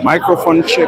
Microphone check.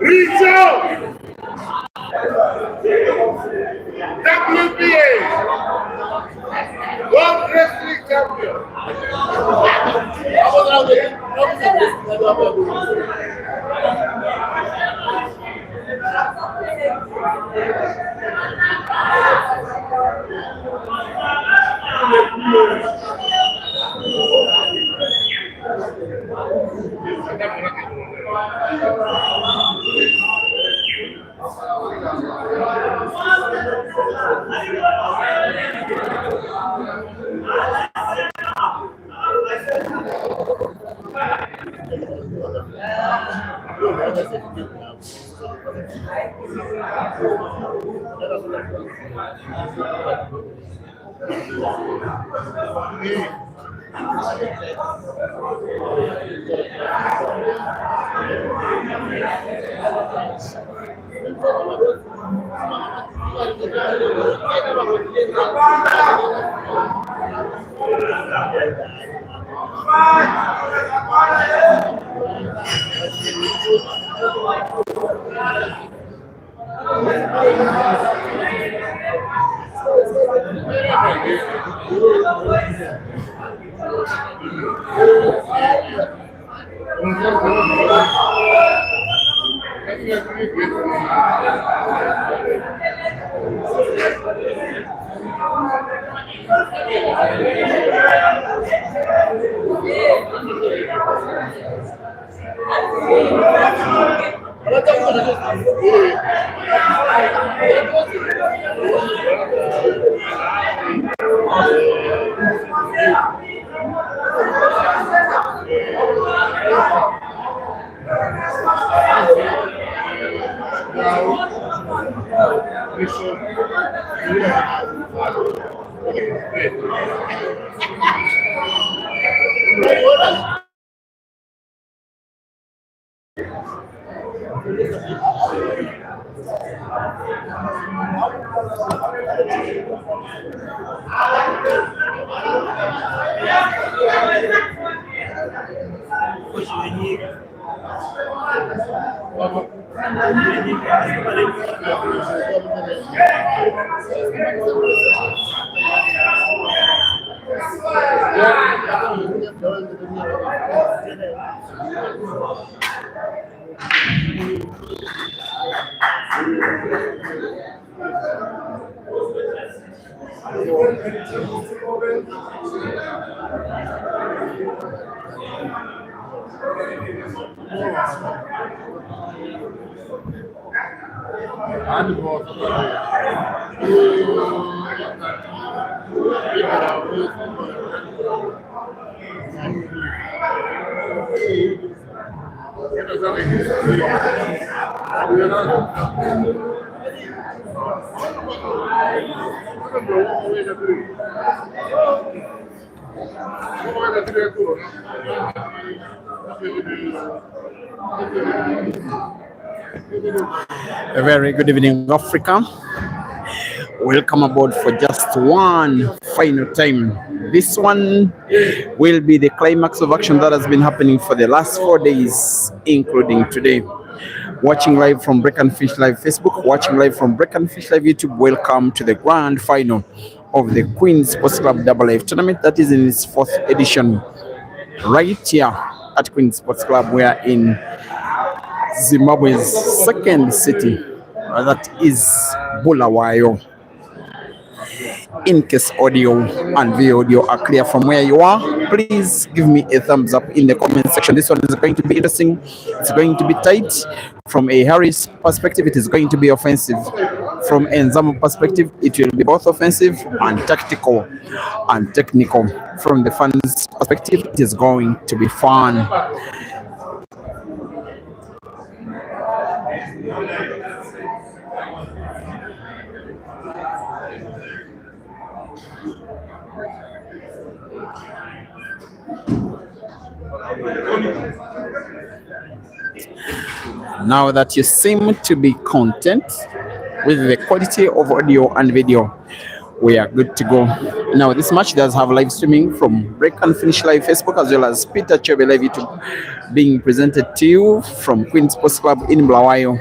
Reach out! WBA World Wrestling Champion. A very good evening, Africa. Welcome aboard for just one final time. This one will be the climax of action that has been happening for the last 4 days, including today. Watching live from Break and Fish Live Facebook, watching live from Break and Fish Live YouTube, welcome to the grand final of the Queen Sports Club Double Life tournament that is in its 4th edition. Right here at Queen Sports Club, we are in Zimbabwe's second city, that is Bulawayo. In case audio and video are clear from where you are, please give me a thumbs up in the comment section. This one is going to be interesting. It's going to be tight. From a Harris perspective, it is going to be offensive. From a Mzamo perspective, it will be both offensive and tactical and technical. From the fans' perspective, it is going to be fun. Now that you seem to be content with the quality of audio and video, We are good to go. Now, this match does have live streaming from Break and Finish Live Facebook, as well as Peter Chebe Live YouTube, being presented to you from Queen's Sports Club in Blawayo.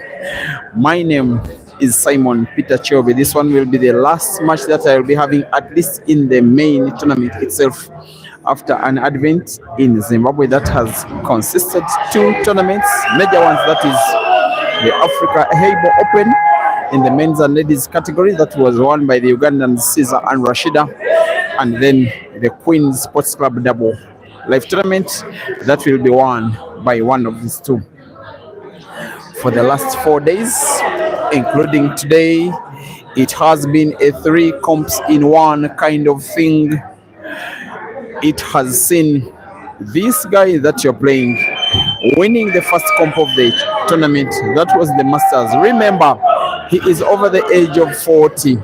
My name is Simon Peter Chobe. This one will be the last match that I will be having, at least in the main tournament itself, after an advent in Zimbabwe that has consisted two tournaments, major ones, that is the Africa Heibo Open in the men's and ladies category that was won by the Ugandans Caesar and Rashida, and then the Queen's Sports Club double live tournament that will be won by one of these two. For the last 4 days, including today, it has been a 3 comps in one kind of thing. It has seen this guy that you're playing winning the first comp of the tournament. That was the Masters. Remember, he is over the age of 40.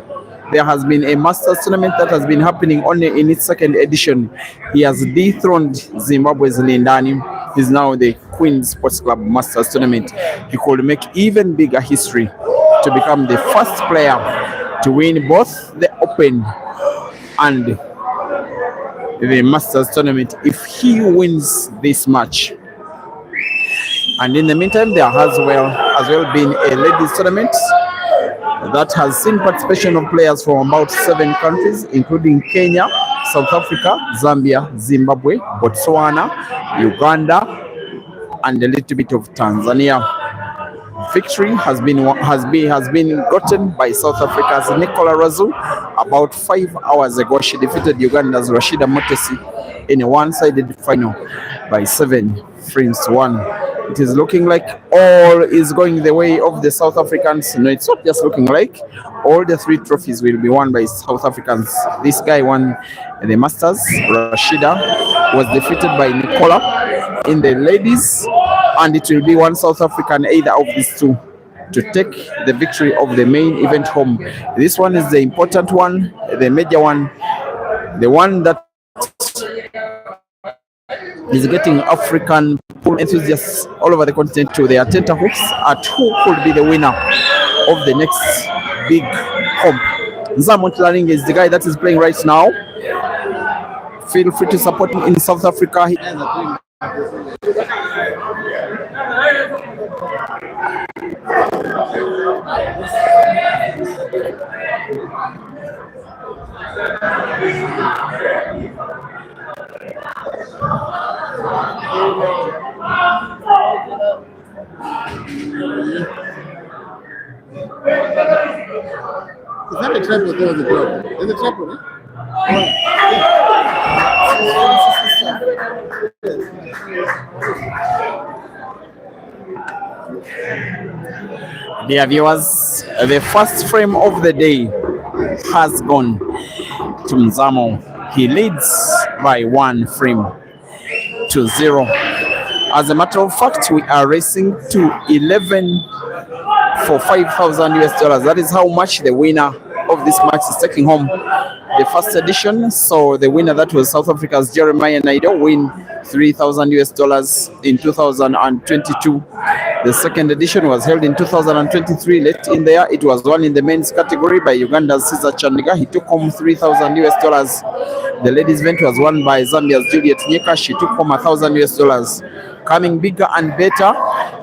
There has been a Masters tournament that has been happening only in its second edition. He has dethroned Zimbabwe's Lindani. He's now the Queen's Sports Club Masters tournament. He could make even bigger history to become the first player to win both the Open and the Masters tournament if he wins this match. And in the meantime, there has well been a ladies tournament that has seen participation of players from about 7 countries, including Kenya, South Africa, Zambia, Zimbabwe, Botswana, Uganda, and a little bit of Tanzania. Victory has been gotten by South Africa's Nicola Razu about 5 hours ago. She defeated Uganda's Rashida Motesi in a one-sided final by 7 frames to 1. It is looking like all is going the way of the South Africans. No, it's not just looking like. All the 3 trophies will be won by South Africans. This guy won the Masters. Rashida was defeated by Nicola in the ladies, and it will be one South African, either of these two, to take the victory of the main event home. This one is the important one, the major one, the one that is getting African pool enthusiasts all over the continent to their tenterhooks at who could be the winner of the next big comp. Mzamo is the guy that is playing right now. Feel free to support him in South Africa. Is that a trap or there was a problem? There's a trap, right? Dear viewers, the first frame of the day has gone to Mzamo. He leads by 1 frame to 0. As a matter of fact, we are racing to 11 for $5,000. That is how much the winner of this match is taking home the first edition. So the winner, that was South Africa's Jeremiah Naido, win $3,000 in 2022. The second edition was held in 2023. Late in there, it was won in the men's category by Uganda's Caesar Chandiga. He took home $3,000. The ladies event was won by Zambia's Juliet Nyeka. She took home $1,000. Coming bigger and better,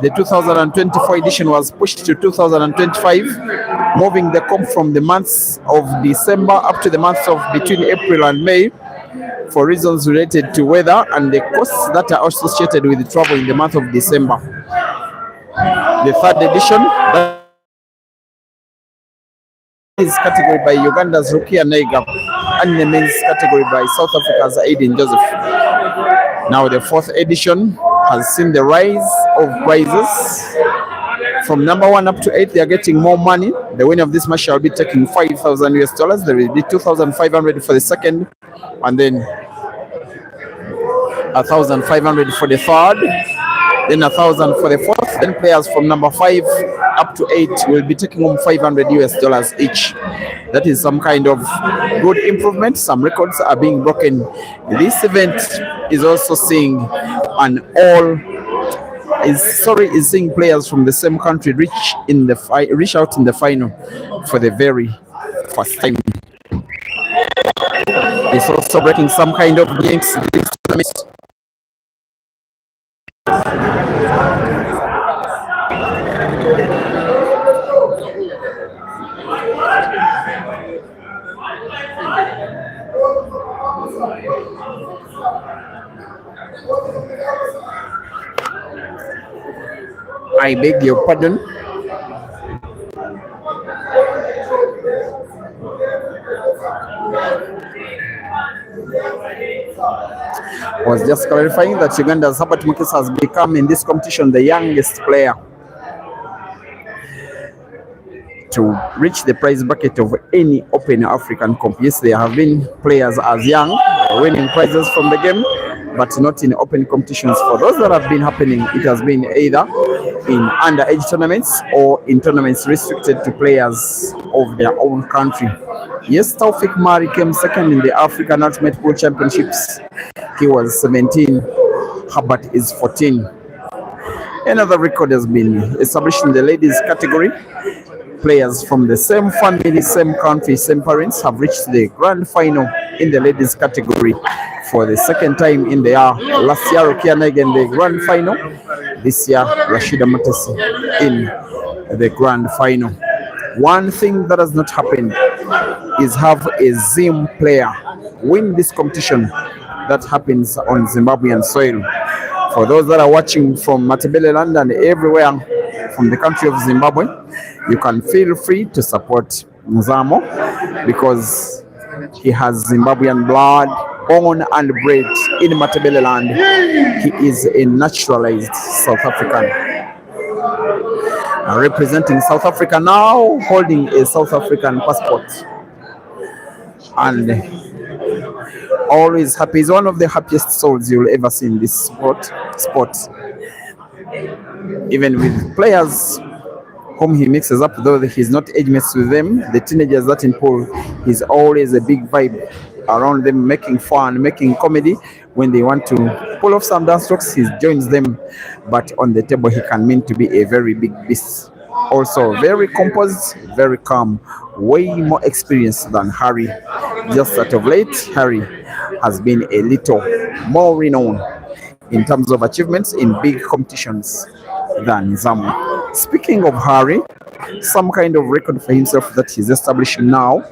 the 2024 edition was pushed to 2025, moving the comp from the months of December up to the months of between April and May, for reasons related to weather and the costs that are associated with the travel in the month of December. The third edition, that is category by Uganda's Rukia Naiga, and the men's category by South Africa's Aiden Joseph. Now the fourth edition has seen the rise of prizes. From number 1 up to 8, they are getting more money. The winner of this match shall be taking $5,000. There will be $2,500 for the second, and then $1,500 for the third, then $1,000 for the fourth. Then players from number 5 up to 8 will be taking home $500 each. That is some kind of good improvement. Some records are being broken. This event is also seeing is seeing players from the same country reach out in the final for the very first time. is also breaking some kind of games this tournament. I beg your pardon. Was just clarifying that Uganda's Herbert Mukisa has become in this competition the youngest player to reach the prize bucket of any Open African Cup. Yes, there have been players as young winning prizes from the game, but not in open competitions. For those that have been happening, it has been either in underage tournaments or in tournaments restricted to players of their own country. Yes, Taufik Mari came second in the African Ultimate Pool Championships. He was 17. Herbert is 14. Another record has been established in the ladies category. Players from the same family, same country, same parents have reached the grand final in the ladies category for the second time in the year. Last year, Rukia Naig in the grand final. This year, Rashida Matesi in the grand final. One thing that has not happened is have a Zim player win this competition that happens on Zimbabwean soil. For those that are watching from Matabeleland and everywhere from the country of Zimbabwe, you can feel free to support Mzamo because he has Zimbabwean blood, born and bred in Matabeleland. He is a naturalized South African. Representing South Africa now, holding a South African passport. And always happy. He's one of the happiest souls you'll ever see in this sport. Even with players whom he mixes up, though he's not age mates with them, the teenagers that in pool, he's always a big vibe around them, making fun, making comedy. When they want to pull off some dance strokes, he joins them. But on the table, he can mean to be a very big beast. Also very composed, very calm, way more experienced than Harry. Just that of late, Harry has been a little more renowned in terms of achievements in big competitions than Mzamo. Speaking of Harry, some kind of record for himself that he's establishing now.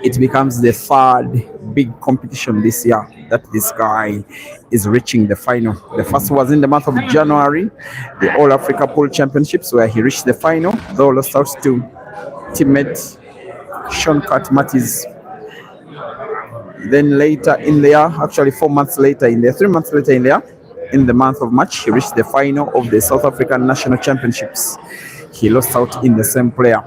It becomes the third big competition this year that this guy is reaching the final. The first was in the month of January, the All Africa Pool Championships, where he reached the final, though lost out to teammate Sean Mattis. Then later in the year, actually 3 months later in the year, in the month of March, he reached the final of the South African National Championships. He lost out in the same player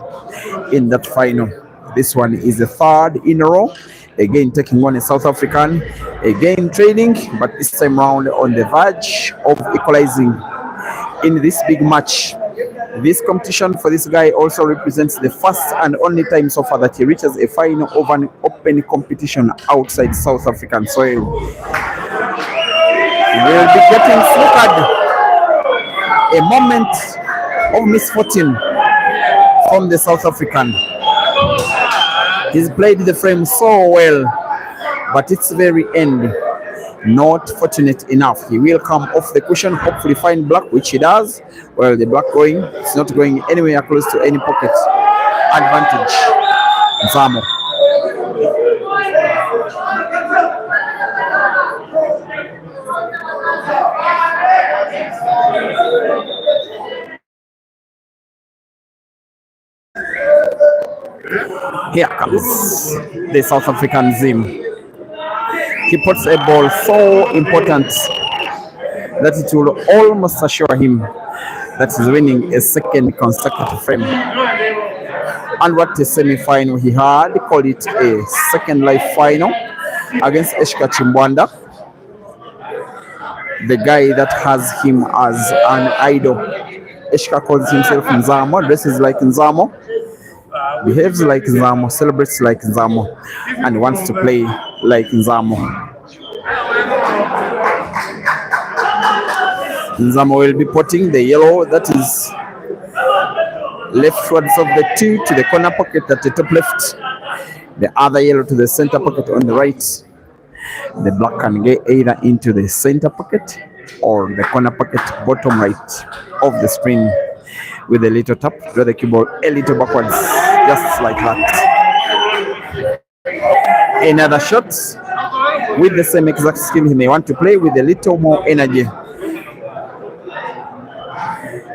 in that final. This one is the third in a row, again taking on a South African, again training, but this time round on the verge of equalizing in this big match. This competition for this guy also represents the first and only time so far that he reaches a final of an open competition outside South African soil. He will be getting snookered. A moment of misfortune from the South African. He's played the frame so well, but it's very end. Not fortunate enough. He will come off the cushion, hopefully find black, which he does. Well, the black going, it's not going anywhere close to any pocket. Advantage. Mzamo. Here comes the South African Zim. He puts a ball so important that it will almost assure him that he's winning a second consecutive frame. And what a semi-final he had, called it a second life final against Eshka Chimbwanda, the guy that has him as an idol. Eshka calls himself Mzamo, dresses like Mzamo, behaves like Mzamo, celebrates like Mzamo, and wants to play like Mzamo. Mzamo will be putting the yellow that is leftwards of the two to the corner pocket at the top left. The other yellow to the center pocket on the right. The black can get either into the center pocket or the corner pocket bottom right of the screen with a little tap. Draw the cue ball a little backwards, just like that. Another shot with the same exact skill he may want to play with a little more energy.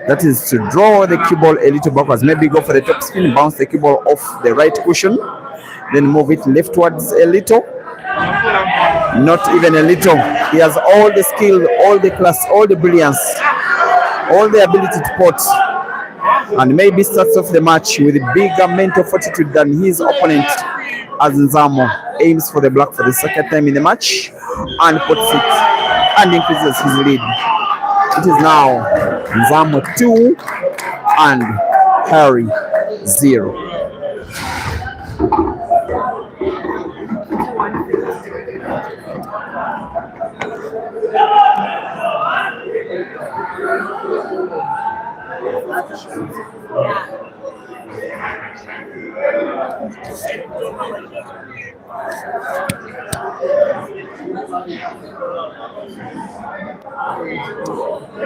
That is to draw the cue ball a little backwards. Maybe go for the top spin, bounce the cue ball off the right cushion, then move it leftwards a little. Not even a little. He has all the skill, all the class, all the brilliance, all the ability to pot. And maybe starts off the match with a bigger mental fortitude than his opponent, as Mzamo aims for the black for the second time in the match and puts it and increases his lead. It is now Mzamo 2 and Harry 0.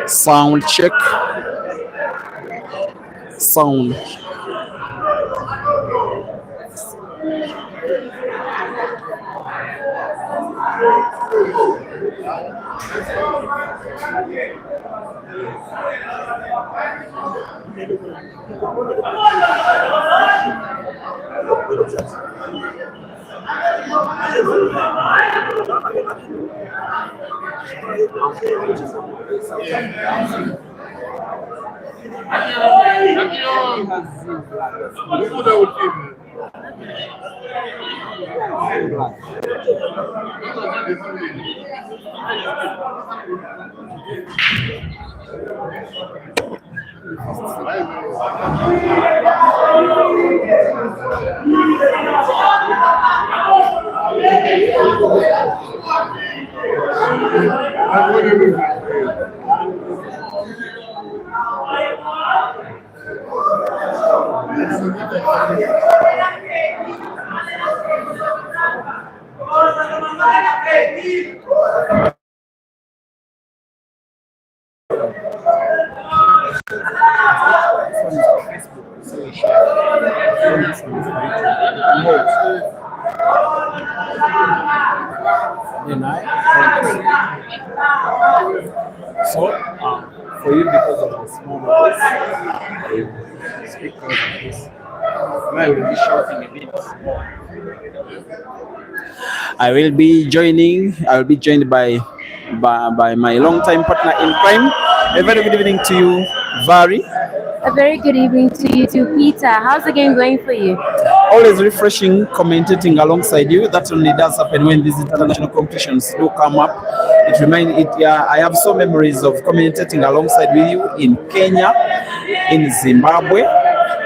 Sound check. Sound. So, for you, because of the small voice, I speak because of this. I will be shouting a bit. I will be joined by my long-time partner in crime. A very good evening to you, Vari. A very good evening to you too, Peter. How's the game going for you? Always refreshing commentating alongside you. That only does happen when these international competitions do come up. I have so memories of commentating alongside with you in Kenya, in Zimbabwe.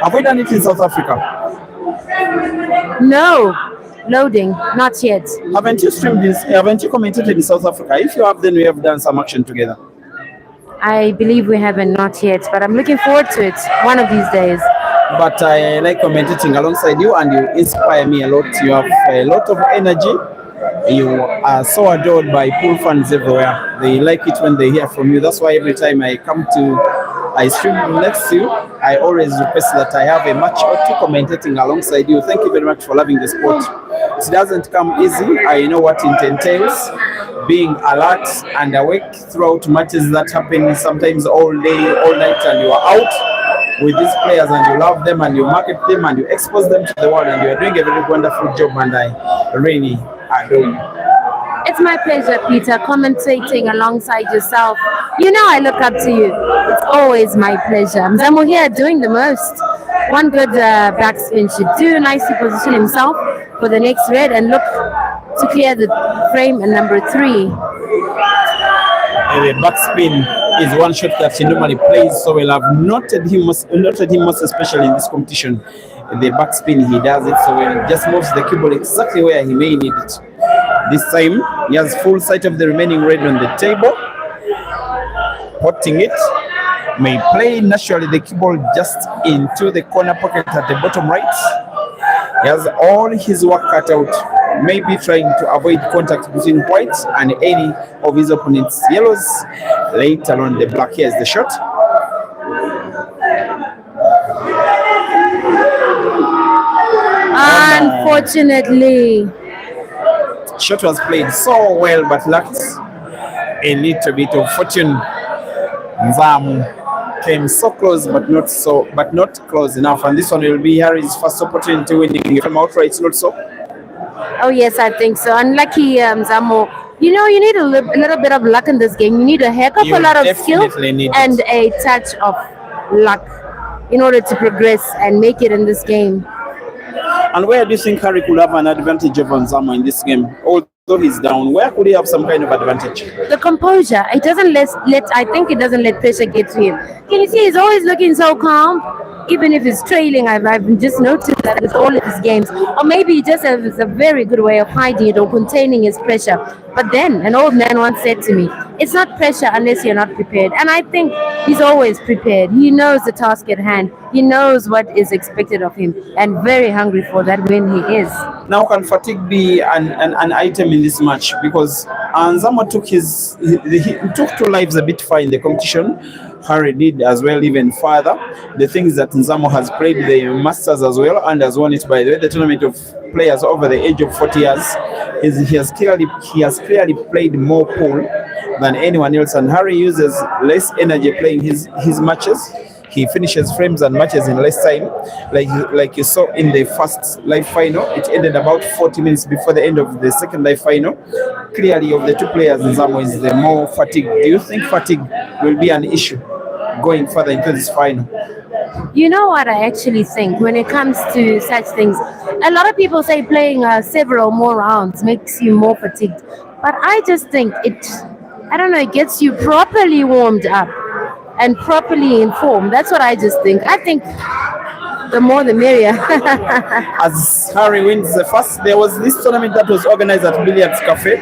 Have we done it in South Africa? No. Loading, not yet. Haven't you streamed this? Haven't you commentated in South Africa? If you have, then we have done some action together. I believe we haven't, not yet, but I'm looking forward to it one of these days. But I like commentating alongside you, and you inspire me a lot. You have a lot of energy. You are so adored by pool fans everywhere. They like it when they hear from you. That's why every time I stream next to you, I always request that I have a match or two commentating alongside you. Thank you very much for loving the sport. It doesn't come easy. I know what it entails. Being alert and awake throughout matches that happen sometimes all day, all night, and you are out with these players and you love them and you market them and you expose them to the world, and you are doing a very wonderful job, and I really adore you. It's my pleasure, Peter, commentating alongside yourself. You know I look up to you. It's always my pleasure. Mzamo here doing the most. One good backspin should do, nicely position himself for the next red and look to clear the frame and number 3. The backspin is one shot that he normally plays, so we'll have noted him most especially in this competition. The backspin, he does it, so he just moves the cue ball exactly where he may need it. This time, he has full sight of the remaining red on the table. Potting it, may play naturally the cue ball just into the corner pocket at the bottom right. He has all his work cut out, maybe trying to avoid contact between white and any of his opponent's yellows. Later on, the black. Here's the shot. Unfortunately. Shot was played so well, but lacked a little bit of fortune. Mzamo came so close, but not close enough. And this one will be Harry's first opportunity winning from outright. Not so. Oh yes, I think so. Unlucky, Mzamo. You know, you need a little bit of luck in this game. You need a heck of a lot of skill and a touch of luck in order to progress and make it in this game. And where do you think Harry could have an advantage over Mzamo in this game? Although he's down, where could he have some kind of advantage? The composure. It doesn't I think it doesn't let pressure get to him. Can you see he's always looking so calm? Even if he's trailing, I've just noticed that with all of his games. Or maybe he just has a very good way of hiding it or containing his pressure. But then an old man once said to me, it's not pressure unless you're not prepared. And I think he's always prepared. He knows the task at hand. He knows what is expected of him and very hungry for that win he is. Now can fatigue be an item in this match? Because Mzamo took he took 2 lives a bit far in the competition. Harry did as well, even further. The thing is that Mzamo has played the Masters as well and has won it, by the way, the tournament of players over the age of 40 years. He has clearly played more pool than anyone else, and Harry uses less energy playing his matches. He finishes frames and matches in less time, like you saw in the first live final. It ended about 40 minutes before the end of the second live final. Clearly, of the 2 players, Mzamo is the more fatigued. Do you think fatigue will be an issue going further into this final? You know what I actually think when it comes to such things? A lot of people say playing several more rounds makes you more fatigued. But I just think it gets you properly warmed up and properly informed. That's what I just think. I think the more the merrier. As Harry wins the first, there was this tournament that was organized at Billiards Cafe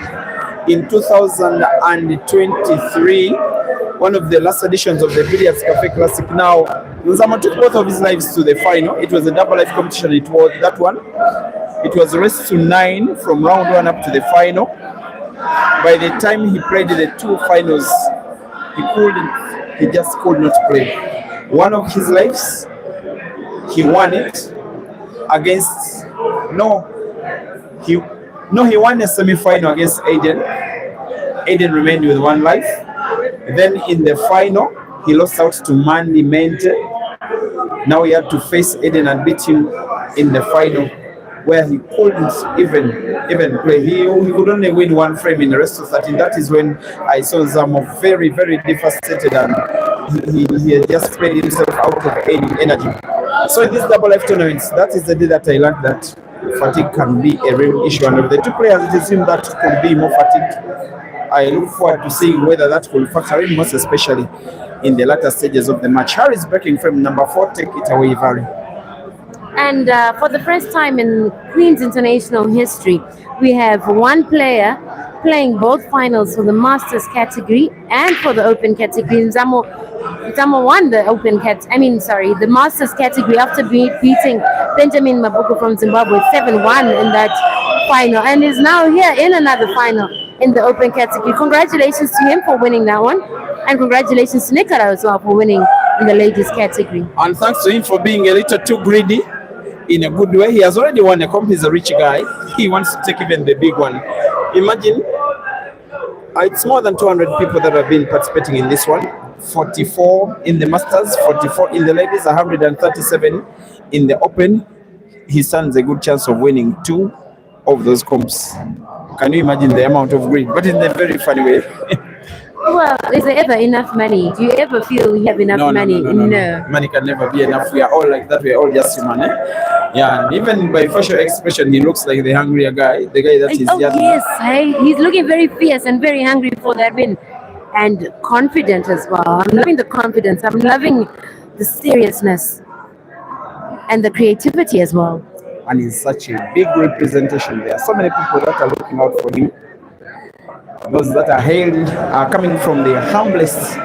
in 2023, one of the last editions of the Billiards Cafe Classic. Now, Mzamo took both of his lives to the final. It was a double life competition. It was that one. It was race to 9 from round 1 up to the final. By the time he played the 2 finals, he just could not play. One of his lives, he won it against he won a semi-final against Aiden. Aiden remained with 1 life. Then in the final, he lost out to Mandy Mente. Now he had to face Aiden and beat him in the final, where he couldn't even play. He could only win 1 frame in the rest of 13. That is when I saw Mzamo very, very devastated, and he had just played himself out of any energy. So in these double life tournaments, that is the day that I learned that fatigue can be a real issue. And of the 2 players, it seems that could be more fatigued. I look forward to seeing whether that will factor in, most especially in the latter stages of the match. Harry is breaking frame number 4. Take it away, Harry. And for the first time in Queen's International history, we have 1 player playing both finals for the Masters category and for the Open category. Mzamo won the the Masters category after beating Benjamin Mabuko from Zimbabwe 7-1 in that final, and is now here in another final in the Open category. Congratulations to him for winning that one, and congratulations to Nicola as well for winning in the ladies category. And thanks to him for being a little too greedy in a good way. He has already won a comp. He's a rich guy. He wants to take even the big one. Imagine, it's more than 200 people that have been participating in this one. 44 in the Masters, 44 in the ladies, 137 in the Open. He stands a good chance of winning 2 of those comps. Can you imagine the amount of greed? But in a very funny way. Well, is there ever enough money? Do you ever feel you have enough money? No. Money can never be enough. We are all like that. We are all just human. Yeah, and even by facial expression, he looks like the hungrier guy. The guy that is just... yes. Hey, he's looking very fierce and very hungry for that win. And confident as well. I'm loving the confidence. I'm loving the seriousness and the creativity as well. And he's such a big representation. There are so many people that are looking out for him. Those that are coming from the humblest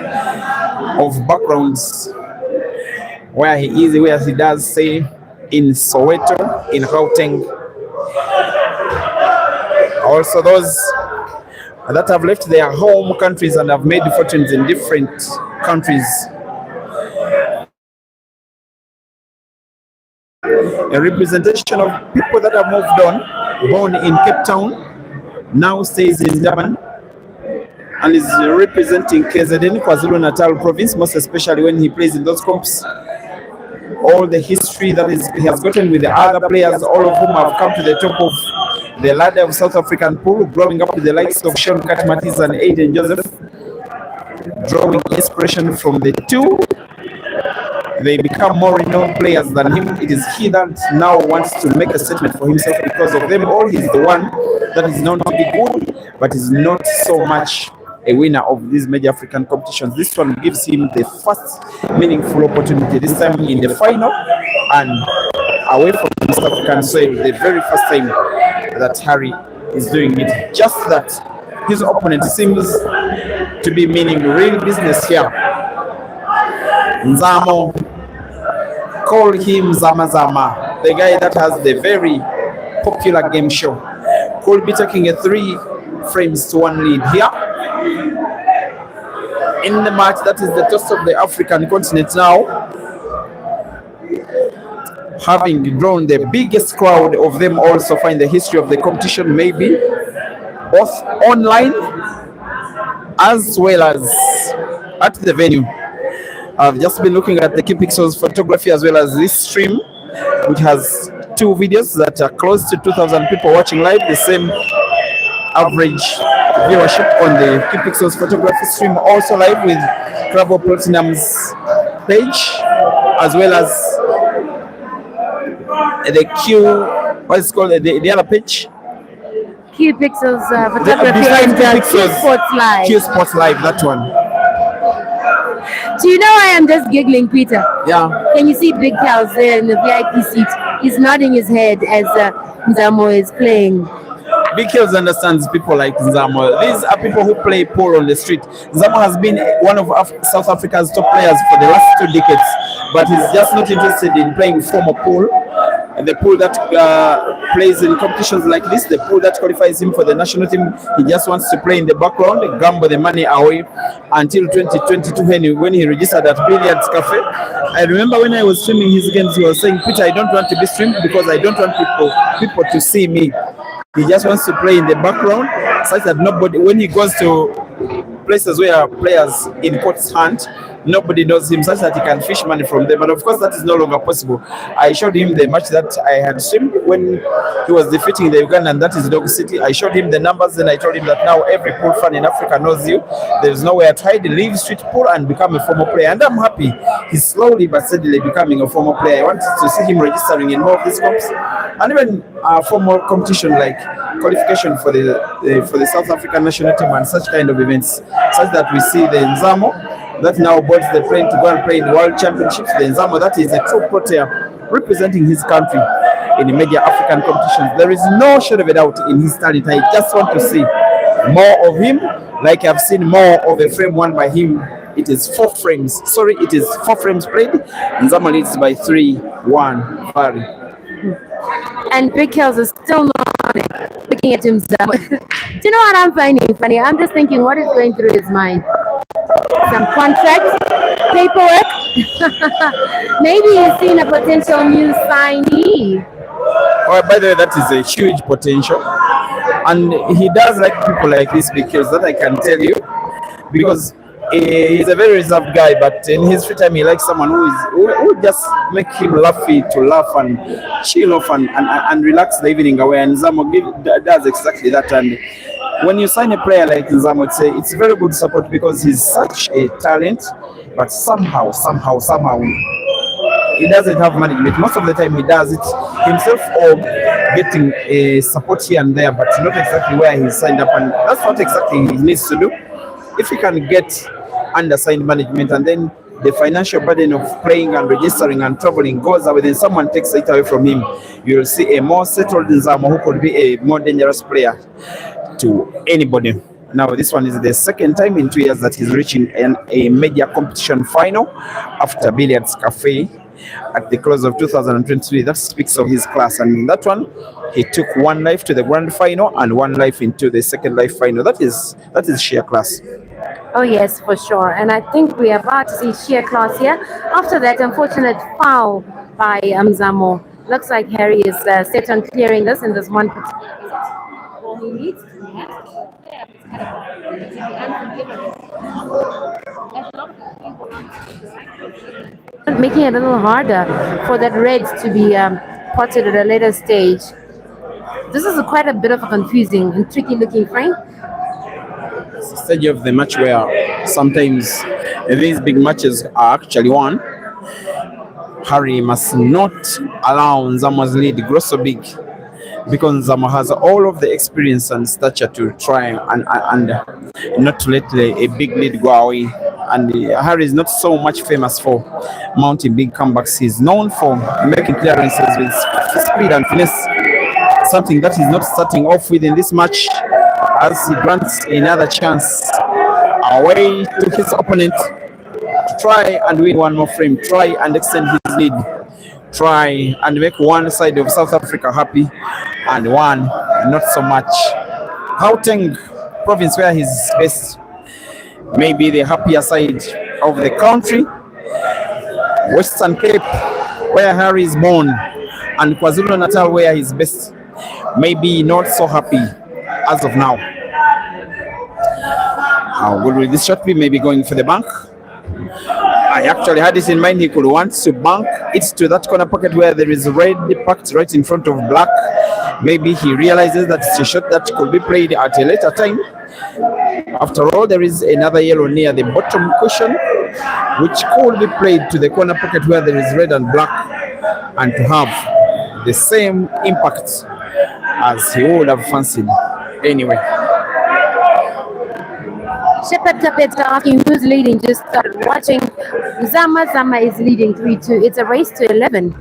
of backgrounds, where he does say in Soweto, in Gauteng. Also those that have left their home countries and have made fortunes in different countries. A representation of people that have moved on, born in Cape Town, now stays in Durban, and is representing KZN, KwaZulu-Natal province, most especially when he plays in those comps. All the history that he has gotten with the other players, all of whom have come to the top of the ladder of South African pool, growing up with the likes of Sean Katmatis and Aiden Joseph, drawing inspiration from the two. They become more renowned players than him. It is he that now wants to make a statement for himself because of them all. He's the one that is known to be good, but is not so much a winner of these major African competitions. This one gives him the first meaningful opportunity, this time in the final and away from South African soil, the very first time that Harry is doing it. Just that his opponent seems to be meaning real business here. Mzamo, call him Zama Zama, the guy that has the very popular game show, could be taking a 3 frames to 1 lead here in the match that is the toast of the African continent now, having drawn the biggest crowd of them all so far in the history of the competition, maybe both online as well as at the venue. I've just been looking at the Key Pixels photography as well as this stream, which has 2 videos that are close to 2,000 people watching live, the same average viewership on the Key Pixels photography stream, also live with Cravo Platinum's page, as well as the what's it called, the other page? Q Pixels photography and Q Sports Live. Q Sports Live, that one. Do you know I am just giggling, Peter? Yeah. Can you see Big Cal's there in the VIP seat? He's nodding his head as Mzamo is playing. Big Hills understands people like Mzamo. These are people who play pool on the street. Mzamo has been one of South Africa's top players for the last 2 decades, but he's just not interested in playing formal pool. The pool that plays in competitions like this, the pool that qualifies him for the national team, he just wants to play in the background, gamble the money away until 2022 when he registered at Billiards Cafe. I remember when I was streaming his games, he was saying, Peter, I don't want to be streamed because I don't want people to see me. He just wants to play in the background such that nobody, when he goes to places where players in quotes hunt, nobody knows him, such that he can fish money from them. But of course, that is no longer possible. I showed him the match that I had streamed when he was defeating the Ugandan, that is Dog City. I showed him the numbers, and I told him that now every pool fan in Africa knows you. There's nowhere to hide. Leave street pool and become a former player. And I'm happy. He's slowly but steadily becoming a former player. I want to see him registering in more of these comps, and even formal competition like qualification for the South African national team and such kind of events, such that we see the Mzamo that now boards the plane to go and play in the World Championships. The Mzamo that is a true pro player representing his country in the major African competitions. There is no shadow of a doubt in his talent. I just want to see more of him, like I've seen more of a frame won by him. It is 4 frames. Sorry, it is 4 frames played. Mzamo leads by 3-1. And Big Hills is still not looking at Mzamo. Do you know what I'm finding funny? I'm just thinking, what is going through his mind? Some contract, paperwork. Maybe he's seen a potential new signee. Oh, by the way, that is a huge potential, and he does like people like this because that I can tell you, because he's a very reserved guy, but in his free time he likes someone who just make him laughy to laugh and chill off and relax the evening away. And Mzamo does exactly that. And when you sign a player like Mzamo, it's very good support because he's such a talent, but somehow he doesn't have management. Most of the time he does it himself or getting a support here and there, but not exactly where he's signed up. And that's what exactly he needs to do. If he can get undersigned management, and then the financial burden of playing and registering and traveling goes away, then someone takes it away from him, you'll see a more settled Mzamo who could be a more dangerous player to anybody. Now, this one is the second time in 2 years that he's reaching a major competition final after Billiards Cafe at the close of 2023. That speaks of his class. And in that one, he took one life to the grand final and one life into the second life final. That is sheer class. Oh yes, for sure. And I think we are about to see sheer class here. After that unfortunate foul by Mzamo. Looks like Harry is set on clearing this, and there's one. Well, he needs to. Making it a little harder for that red to be potted at a later stage. This is quite a bit of a confusing and tricky looking frame. It's a stage of the match where sometimes these big matches are actually won. Harry must not allow Nzamo's lead grow so big, because Mzamo has all of the experience and stature to try and not to let a big lead go away. And Harry is not so much famous for mounting big comebacks. He's known for making clearances with speed and finesse, something that he's not starting off with in this match, as he grants another chance away to his opponent to try and win one more frame, try and extend his lead, try and make one side of South Africa happy and one not so much. Gauteng province, where he's based, maybe the happier side of the country. Western Cape, where Harry is born, and KwaZulu-Natal, where he's based, maybe not so happy as of now. Will this shot be maybe going for the bank? I actually had it in mind he could want to bank it to that corner pocket where there is red packed right in front of black. Maybe he realizes that it's a shot that could be played at a later time. After all, there is another yellow near the bottom cushion, which could be played to the corner pocket where there is red and black, and to have the same impact as he would have fancied anyway. Shepard Tapeta asking who's leading, just started watching. Zama is leading 3-2. It's a race to 11.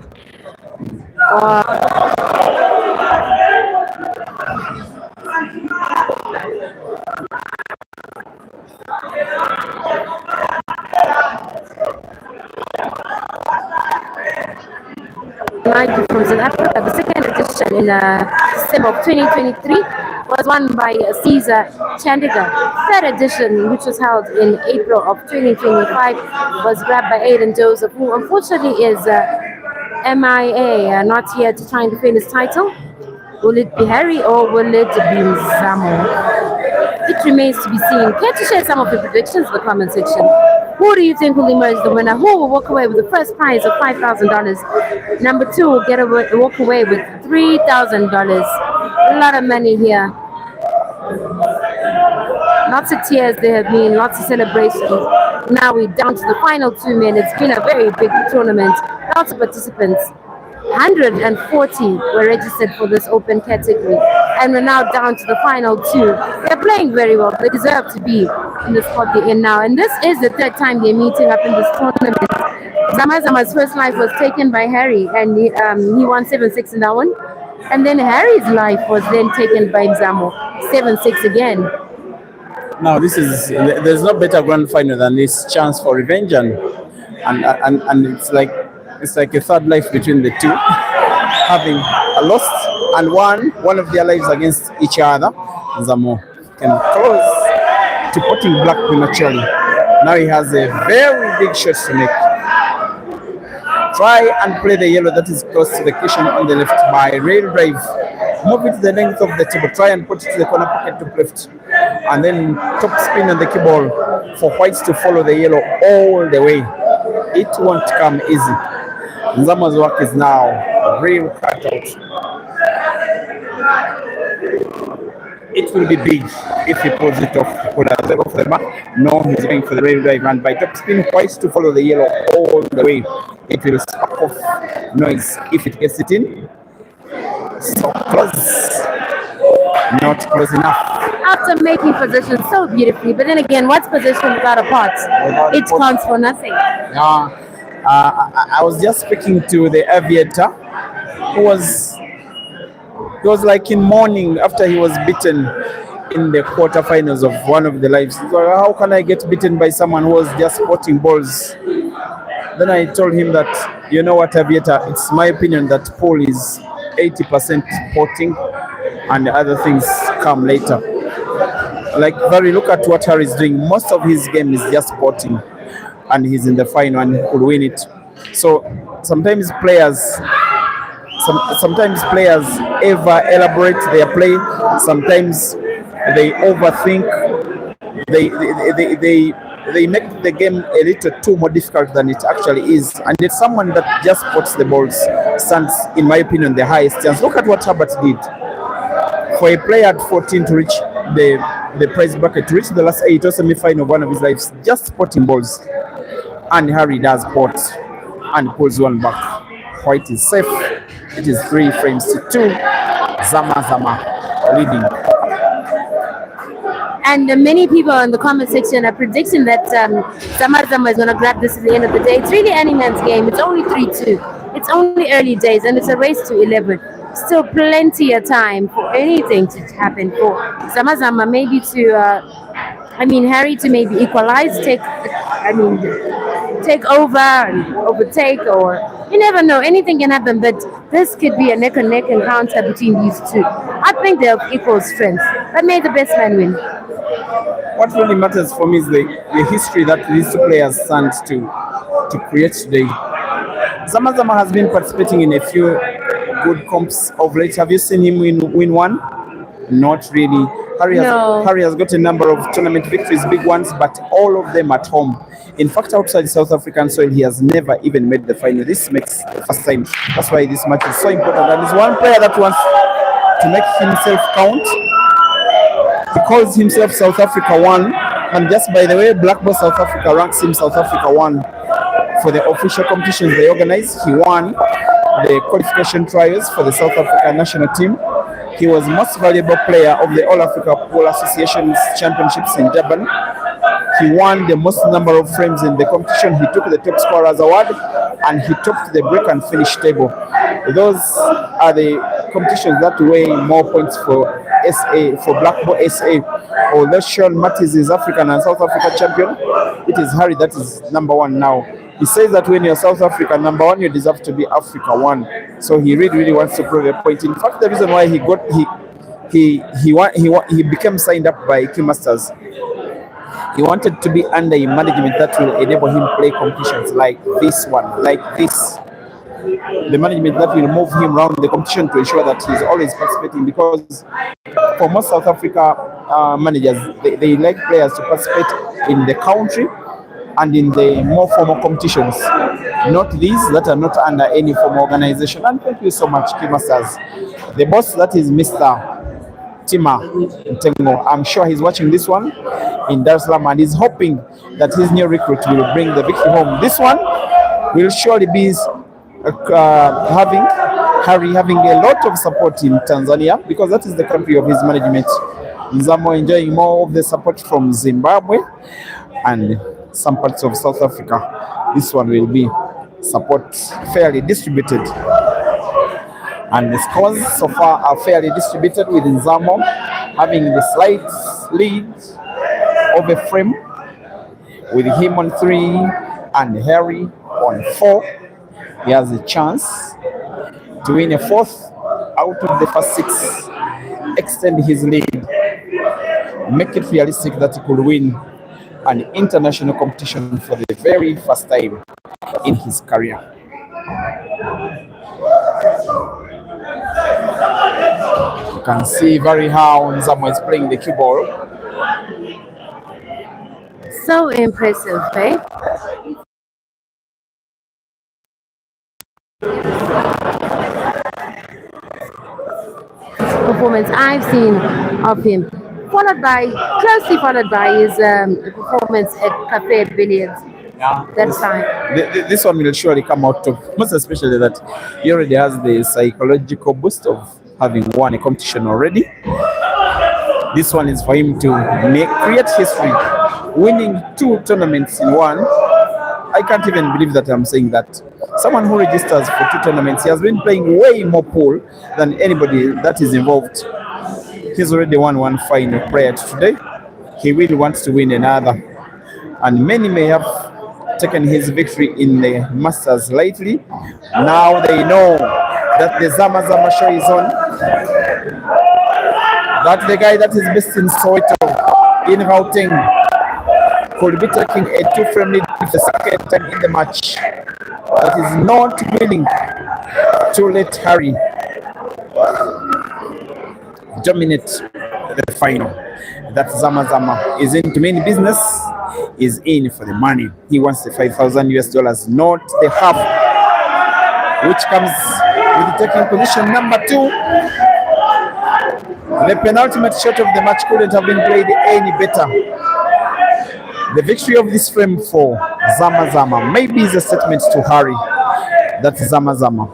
From South Africa, the second edition in December of 2023 was won by Caesar Chandigarh. Third edition, which was held in April of 2025, was grabbed by Aiden Joseph, who unfortunately is MIA, not here to try and defend his title. Will it be Harry or will it be Mzamo? It remains to be seen. Care to share some of your predictions in the comment section? Who do you think will emerge the winner? Who will walk away with the first prize of $5,000? Number 2 will walk away with $3,000. A lot of money here. Lots of tears there have been, lots of celebrations. Now we're down to the final 2 men. It's been a very big tournament. Lots of participants. 140 were registered for this open category, and we're now down to the final 2. They're playing very well. They deserve to be in the spot they're in now, and this is the third time they're meeting up in this tournament. Zama's first life was taken by Harry, and he won 7-6 in that one, and then Harry's life was then taken by Mzamo, 7-6 again. Now there's no better grand final than this chance for revenge, and it's like a third life between the two, having a lost and one of their lives against each other. Mzamo can close to putting black prematurely. Now he has a very big shot to make. Try and play the yellow that is close to the cushion on the left by rail drive. Move it to the length of the table. Try and put it to the corner pocket to left. And then top spin on the key ball for whites to follow the yellow all the way. It won't come easy. Nzamo's work is now real cut out. It will be big if he pulls it off the mark. No, he's going for the rail drive, and by top spin twice to follow the yellow all the way. It will spark off noise if it gets it in. So close. Not close enough. After making position so beautifully, but then again, what's position without a pot? It counts for nothing. Yeah. I was just speaking to the aviator, who was like in mourning after he was beaten in the quarterfinals of one of the lives. So how can I get beaten by someone who was just spotting balls? Then I told him that, you know what, Aviator, it's my opinion that pool is 80% porting and the other things come later. Like, very look at what Harry is doing. Most of his game is just porting, and he's in the final and could win it. So sometimes sometimes players ever elaborate their play. Sometimes they overthink. They make the game a little too more difficult than it actually is. And it's someone that just puts the balls stands, in my opinion, the highest chance. Look at what Herbert did. For a player at 14 to reach the prize bracket, to reach the last 8 or semi-final of one of his lives, just spotting balls. And Harry does pot and pulls one back. White is safe. It is 3 frames to 2. Zama leading. And many people in the comment section are predicting that Mzamo is going to grab this at the end of the day. It's really any man's game. It's only 3-2. It's only early days, and it's a race to 11. Still plenty of time for anything to happen for Mzamo, maybe to, Harry to maybe equalize, take over and overtake, or you never know, anything can happen, but this could be a neck and neck encounter between these two. I think they're of equal strength, but may the best man win. What really matters for me is the history that these two players stand to create today. Mzamo has been participating in a few good comps of late. Have you seen him win one? Not really. Harry has got a number of tournament victories, big ones, but all of them at home. In fact, outside South African soil, he has never even made the final. This makes the first time. That's why this match is so important. And he's one player that wants to make himself count. He calls himself South Africa 1. And just by the way, Black Ball South Africa ranks him South Africa 1 for the official competitions they organize. He won the qualification trials for the South Africa national team. He was most valuable player of the All Africa Pool Association's championships in Durban. He won the most number of frames in the competition. He took the top scorers award, and he topped the break and finish table. Those are the competitions that weigh more points for SA, for Black Ball SA. Although Sean Mattis is African and South Africa champion, it is Harry that is number 1 now. He says that when you're South Africa number 1, you deserve to be Africa 1. So he really wants to prove a point. In fact, the reason why he became signed up by Key Masters, he wanted to be under a management that will enable him play competitions like this one, like this. The management that will move him around the competition to ensure that he's always participating, because for most South Africa managers, they like players to participate in the country and in the more formal competitions, not these that are not under any formal organization. And thank you so much, Key Masters. The boss, that is Mr. Tima Ntengo. I'm sure he's watching this one in Dar es Salaam and he's hoping that his new recruit will bring the victory home. This one will surely be having Harry having a lot of support in Tanzania, because that is the country of his management. Mzamo enjoying more of the support from Zimbabwe and some parts of South Africa. This one will be support fairly distributed. And the scores so far are fairly distributed, with Mzamo having the slight lead of a frame, with him on 3 and Harry on 4. He has a chance to win a 4th out of the first 6, extend his lead, make it realistic that he could win an international competition for the very first time in his career. You can see very how Mzamo is playing the cue ball. So impressive, eh? Performance I've seen of him, closely followed by his performance at Cafe Billiards. Yeah, that's fine. This one will surely come out of, most especially that he already has the psychological boost of having won a competition already. This one is for him to create history, winning 2 tournaments in one. I can't even believe that I'm saying that. Someone who registers for 2 tournaments, he has been playing way more pool than anybody that is involved. He's already won 1 final prior to today. He really wants to win another. And many may have taken his victory in the Masters lately. Now they know that the Zama Zama show is on. That the guy that is based in Soweto, in Gauteng, could be taking a 2-frame lead for the second time in the match. That is not willing to let Harry dominate the final. That Zama Zama is into main business, is in for the money. He wants the $5,000, not the half, which comes with taking position number 2. The penultimate shot of the match couldn't have been played any better. The victory of this frame for Zama Zama maybe is a statement to Harry that Zama Zama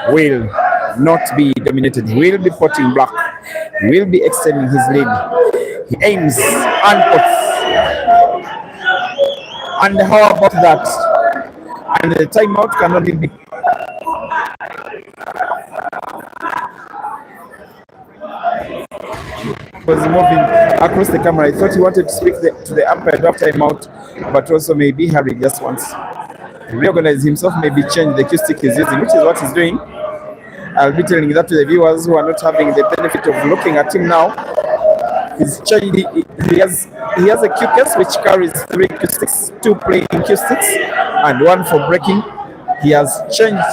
will not be dominated, will be potting black, will be extending his lead. He aims and puts. And how about that? And the timeout cannot be. Was moving across the camera. I thought he wanted to speak to the umpire to have timeout, but also maybe Harry just wants to reorganize himself, maybe change the cue stick he's using, which is what he's doing. I'll be telling that to the viewers who are not having the benefit of looking at him now. He's changed. He has a cue case which carries 3 cue sticks, 2 playing cue sticks and 1 for breaking. He has changed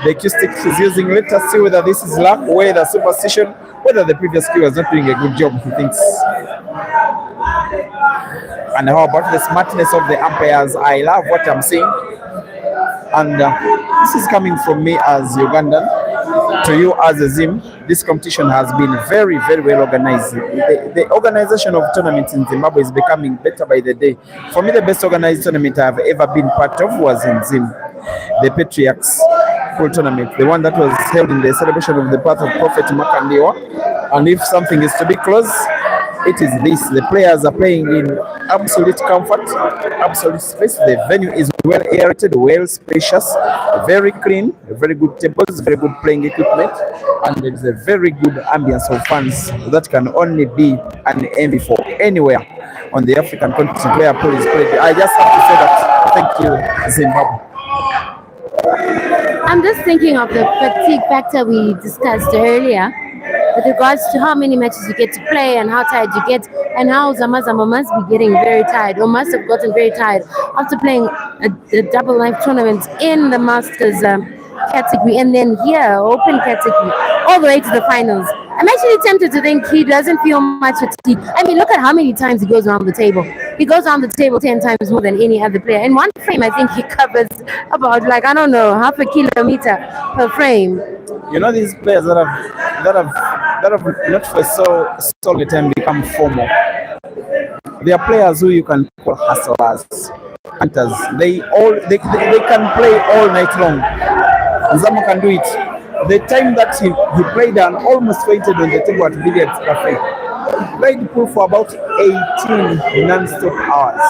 the cue stick he's using. Let us see whether this is luck, whether superstition, whether the previous cue was not doing a good job, he thinks. And how about the smartness of the umpires? I love what I'm seeing. And this is coming from me as Ugandan to you as a Zim. This competition has been very, very well organized. The organization of tournaments in Zimbabwe is becoming better by the day. For me, the best organized tournament I've ever been part of was in Zim, the Patriarchs Full Tournament, the one that was held in the celebration of the birth of Prophet Makandiwa. And if something is to be close, it is this. The players are playing in absolute comfort, absolute space. The venue is well aerated, well spacious, very clean, very good tables, very good playing equipment, and there is a very good ambience of fans that can only be an envy for anywhere on the African continent where pool is played. I just have to say that. Thank you, Zimbabwe. I'm just thinking of the fatigue factor we discussed earlier, with regards to how many matches you get to play and how tired you get, and how Zama Zama must be getting very tired, or must have gotten very tired after playing a double life tournament in the Masters category, and then here, open category, all the way to the finals. I'm actually tempted to think he doesn't feel much fatigue. I mean, look at how many times he goes around the table. He goes around the table 10 times more than any other player. In one frame, I think he covers about, like, I don't know, half a kilometer per frame. You know, these players that have not for so long a time become formal. They are players who you can call hustlers, hunters. They can play all night long. Mzamo can do it. The time that he played and almost fainted on the table at Billiards Cafe. He played pool for about 18 non-stop hours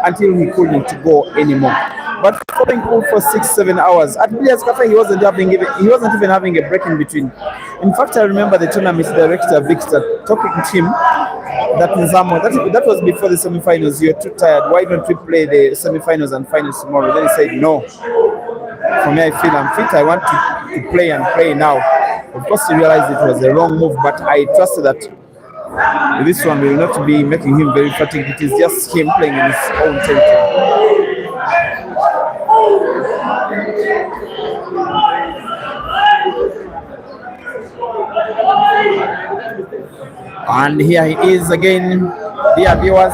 until he couldn't go anymore. But playing pool for 6-7 hours at Billiards Cafe, he wasn't even having a break in between. In fact, I remember the tournament director Victor talking to him that Mzamo, that was before the semi-finals. You're too tired. Why don't we play the semi-finals and finals tomorrow? Then he said no. For me, I feel I'm fit. I want to play and play now. Of course, he realized it was a wrong move, but I trust that this one will not be making him very fatigued. It is just him playing in his own territory. And here he is again, dear viewers.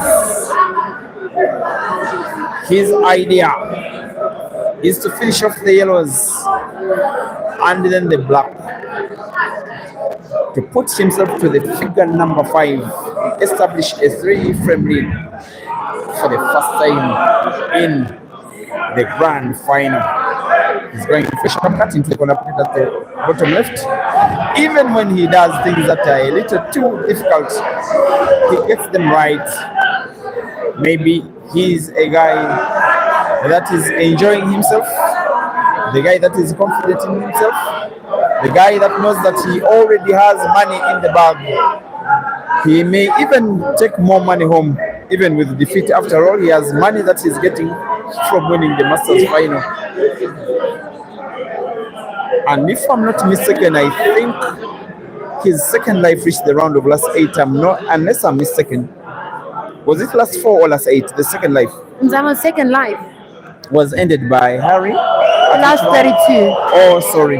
His idea is to finish off the yellows and then the black, to put himself to the figure number 5, establish a 3-frame lead for the first time in the grand final. He's going to fish cut into the corner, put it at the bottom left. Even when he does things that are a little too difficult, he gets them right. Maybe he's a guy that is enjoying himself, the guy that is confident in himself, the guy that knows that he already has money in the bag. He may even take more money home even with defeat. After all, he has money that he's getting from winning the Masters final. And if I'm not mistaken, I think his second life reached the round of last 8. I'm not, unless I'm mistaken. Was it last 4 or last 8? The second life Mzamo's second life. was ended by Harry. Last 32. Oh, sorry.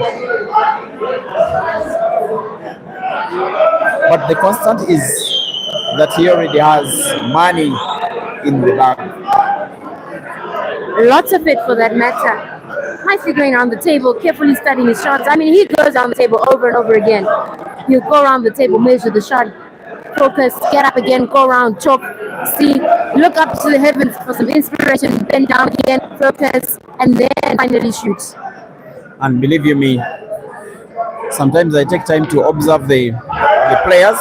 But the constant is that he already has money in the bag. Lots of it for that matter. Nicely going around the table, carefully studying his shots. I mean, he goes around the table over and over again. He'll go around the table, measure the shot, focus, get up again, go around, chop, see, look up to the heavens for some inspiration, then down again, focus, and then finally shoot. And believe you me, sometimes I take time to observe the players,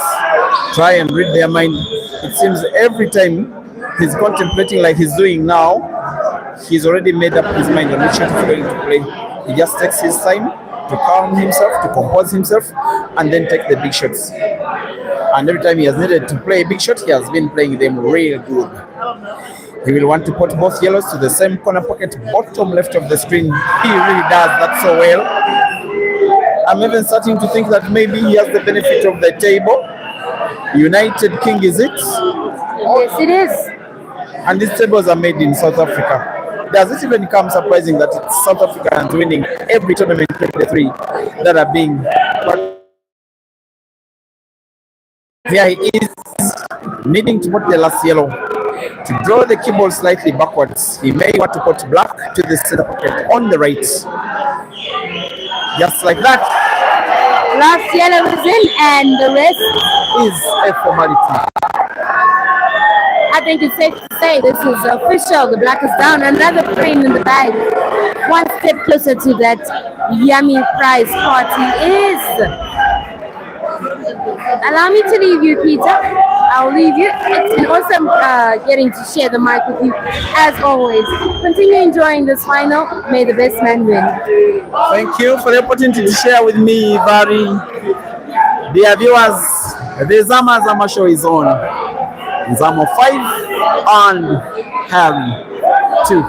try and read their mind. It seems every time he's contemplating like he's doing now, he's already made up his mind on which shot he's going to play. He just takes his time to calm himself, to compose himself, and then take the big shots. And every time he has needed to play a big shot, he has been playing them real good. He will want to put both yellows to the same corner pocket, bottom left of the screen. He really does that so well. I'm even starting to think that maybe he has the benefit of the table. United King, is it? Yes, it is. And these tables are made in South Africa. Does it even come surprising that it's South Africans winning every tournament, the 3 that are being? Here he is, needing to put the last yellow. To draw the keyboard slightly backwards, he may want to put black to the center pocket on the right. Just like that. Last yellow is in, and the rest is a formality. I think it's safe to say this is official. The black is down. Another frame in the bag. One step closer to that yummy prize party is. Allow me to leave you, Peter. I'll leave you. It's been awesome getting to share the mic with you, as always. Continue enjoying this final. May the best man win. Thank you for the opportunity to share with me, Barry. Dear viewers, the Mzamo show is on. Mzamo 5 and Harry 2.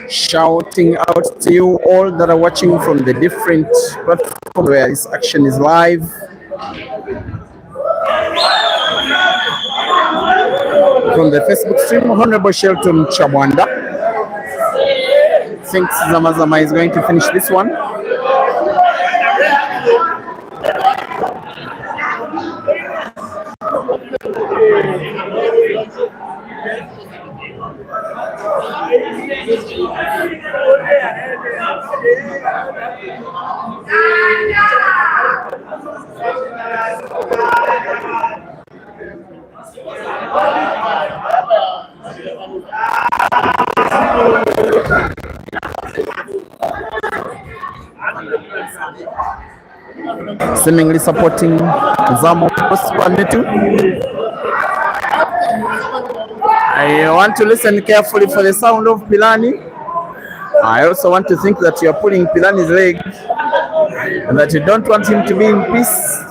Shouting out to you all that are watching from the different platforms where this action is live. From the Facebook stream, Honorable Shelton Chabwanda thinks Zamazama is going to finish this one. Seemingly supporting Mzamo. I want to listen carefully for the sound of Pilani. I also want to think that you are pulling Pilani's leg and that you don't want him to be in peace.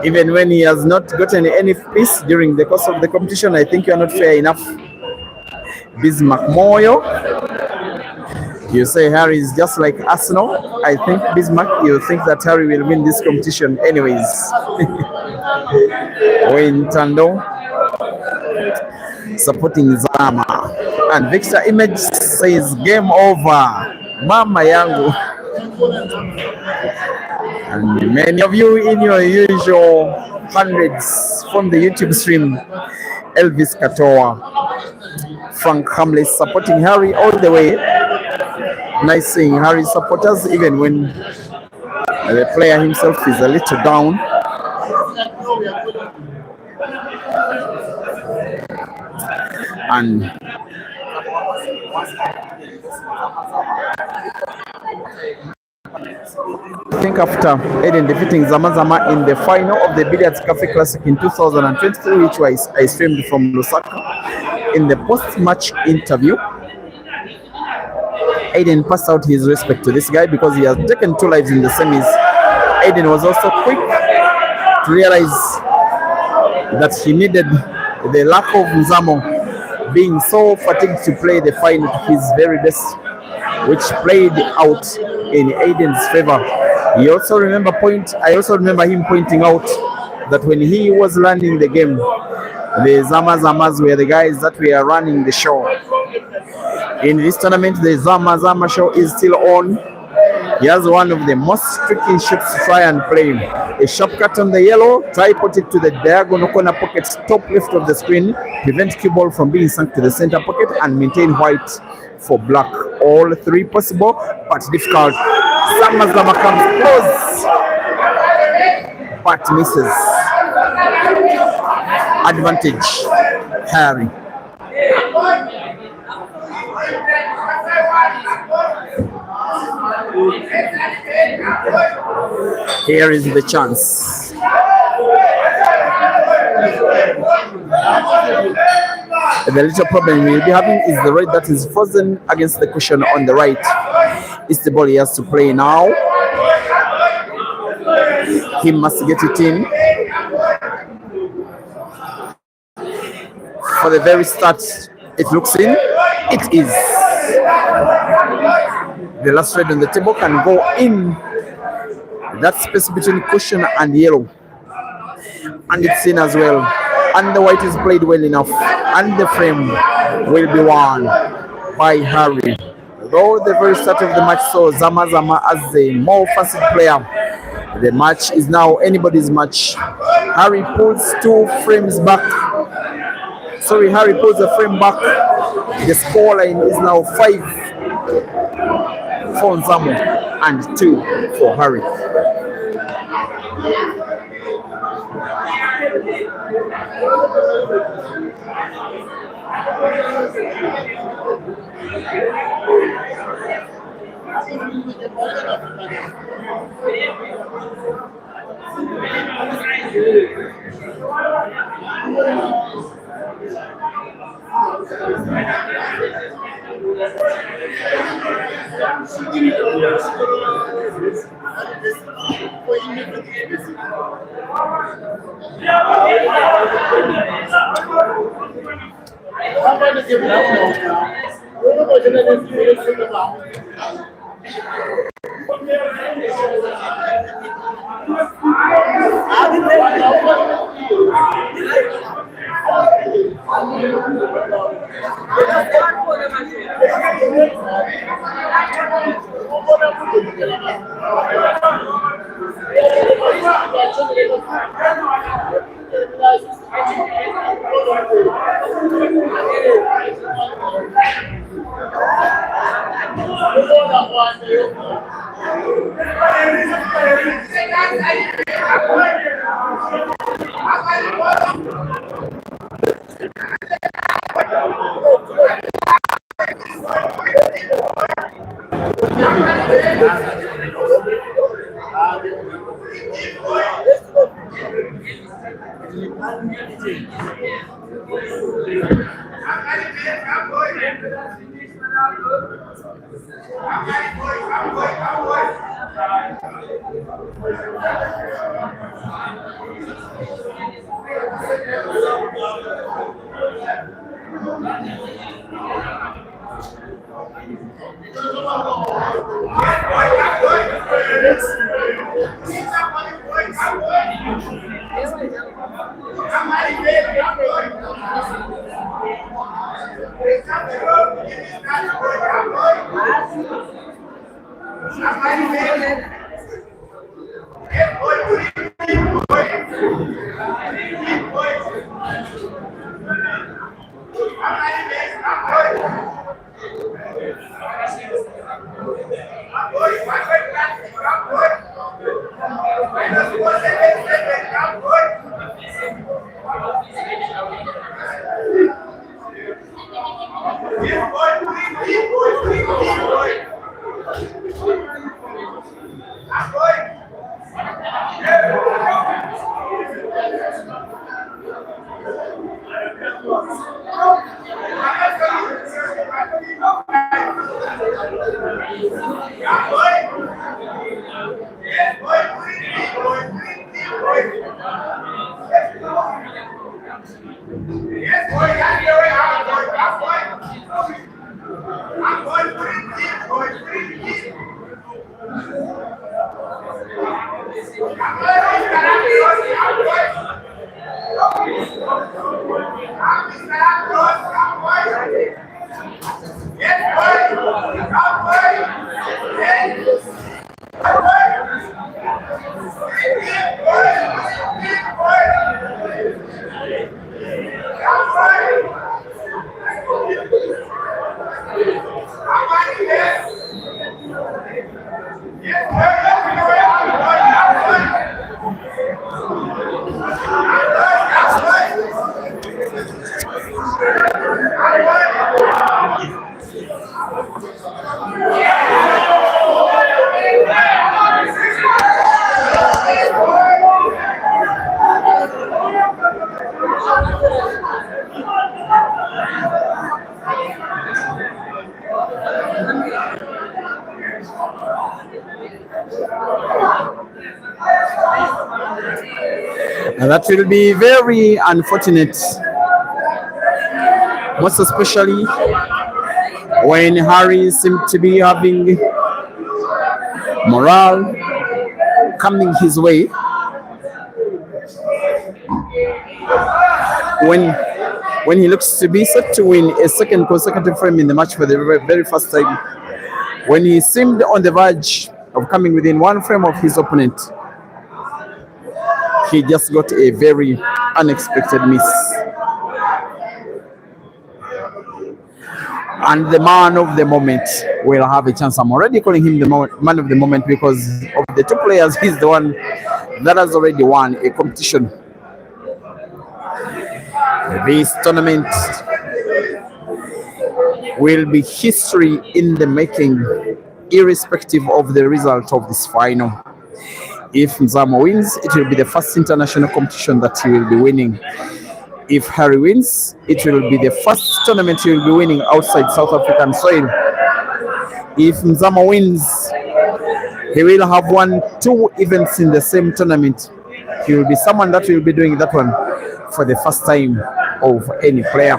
Even when he has not gotten any peace during the course of the competition, I think you are not fair enough. Bismarck Moyo, you say Harry is just like Arsenal. I think Bismarck, you think that Harry will win this competition anyways. Wayne Tando supporting Zama. And Victor Image says game over. Mama yangu. And many of you in your usual hundreds from the YouTube stream. Elvis Katoa, Frank Hamley supporting Harry all the way. Nice seeing Harry supporters even when the player himself is a little down. And I think after Eden defeating Zamazama in the final of the Billiards Cafe Classic in 2023, which I streamed from Lusaka, in the post-match interview, Aiden passed out his respect to this guy because he has taken 2 lives in the semis. Aiden was also quick to realize that he needed the lack of Mzamo being so fatigued to play the final to his very best, which played out in Aiden's favor. I also remember him pointing out that when he was learning the game, the Zamazamas were the guys that were running the show. In this tournament, the Zama show is still on. He has one of the most tricky shots to try and play. A sharp cut on the yellow, try put it to the diagonal corner pocket, top left of the screen, prevent cue ball from being sunk to the center pocket, and maintain white for black. All 3 possible, but difficult. Zama comes close, but misses. Advantage, Harry. Here is the chance. The little problem we'll be having is the red that is frozen against the cushion on the right. It's the ball he has to play now. He must get it in. For the very start, it looks in. It is. The last red on the table can go in that space between cushion and yellow. And it's in as well. And the white is played well enough. And the frame will be won by Harry. Though the very start of the match saw Zama as the more facile player, the match is now anybody's match. Harry pulls 2 frames back. Harry pulls a frame back. The scoreline is now 5 for Mzamo and 2 for Harry. And that will be very unfortunate, most especially when Harry seemed to be having morale coming his way. When he looks to be set to win a second consecutive frame in the match for the very first time, when he seemed on the verge of coming within one frame of his opponent, he just got a very unexpected miss. And the man of the moment will have a chance. I'm already calling him the man of the moment because of the two players, he's the one that has already won a competition. This tournament will be history in the making, irrespective of the result of this final. If Mzamo wins, it will be the first international competition that he will be winning. If Harry wins, it will be the first tournament he will be winning outside South African soil. If Mzamo wins, he will have won 2 events in the same tournament. He will be someone that will be doing that one for the first time of any player.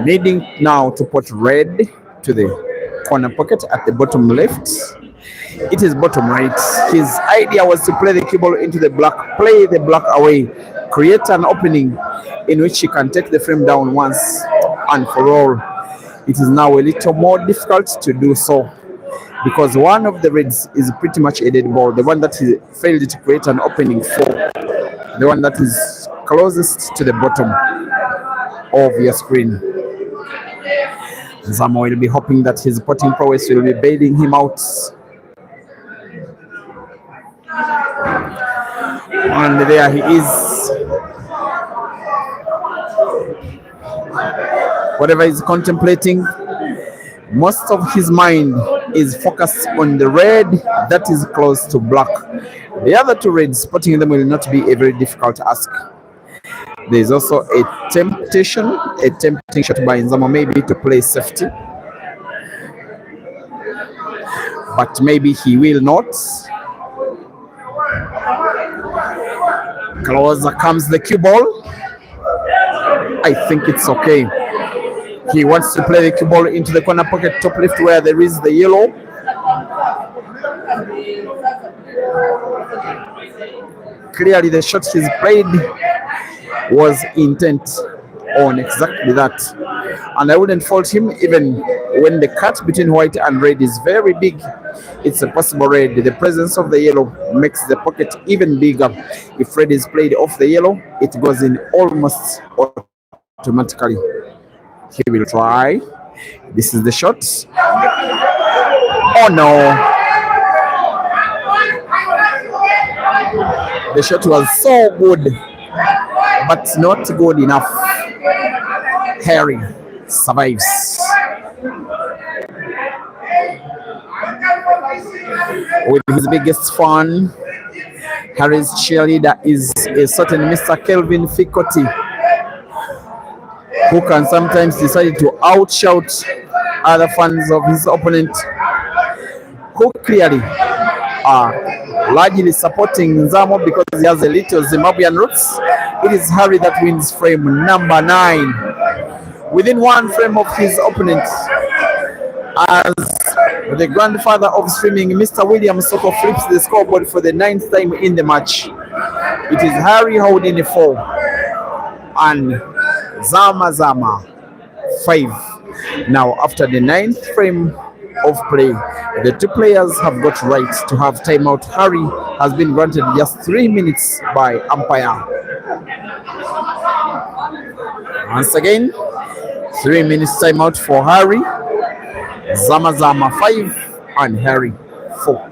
Needing now to put red to the corner pocket at the bottom left. It is bottom right. His idea was to play the cue ball into the black, play the black away, create an opening in which he can take the frame down once and for all. It is now a little more difficult to do so because one of the reds is pretty much a dead ball, the one that he failed to create an opening for, the one that is closest to the bottom of your screen. Mzamo will be hoping that his potting prowess will be bailing him out. And there he is. Whatever he's contemplating, most of his mind is focused on the red that is close to black. The other 2 reds, spotting them will not be a very difficult task. There is also a tempting shot by Mzamo maybe to play safety, but maybe he will not. Closer comes the cue ball. I think it's okay. He wants to play the cue ball into the corner pocket top left where there is the yellow. Clearly the shot he's played was intent on exactly that. And I wouldn't fault him even when the cut between white and red is very big. It's a possible red. The presence of the yellow makes the pocket even bigger. If red is played off the yellow, it goes in almost automatically. He will try. This is the shot. Oh no. The shot was so good, but not good enough. Harry survives. With his biggest fan, Harry's cheerleader is a certain Mr. Kelvin Fikoti, who can sometimes decide to outshout other fans of his opponent, who clearly are largely supporting Mzamo because he has a little Zimbabwean roots. It is Harry that wins frame number 9, within 1 frame of his opponent. As the grandfather of streaming, Mr. William Soko flips the scoreboard for the 9th time in the match. It is Harry holding the 4 and Zama 5. Now, after the 9th frame of play, the 2 players have got right to have timeout. Harry has been granted just 3 minutes by umpire. Once again, 3 minutes timeout for Harry. Zama 5 and Harry 4.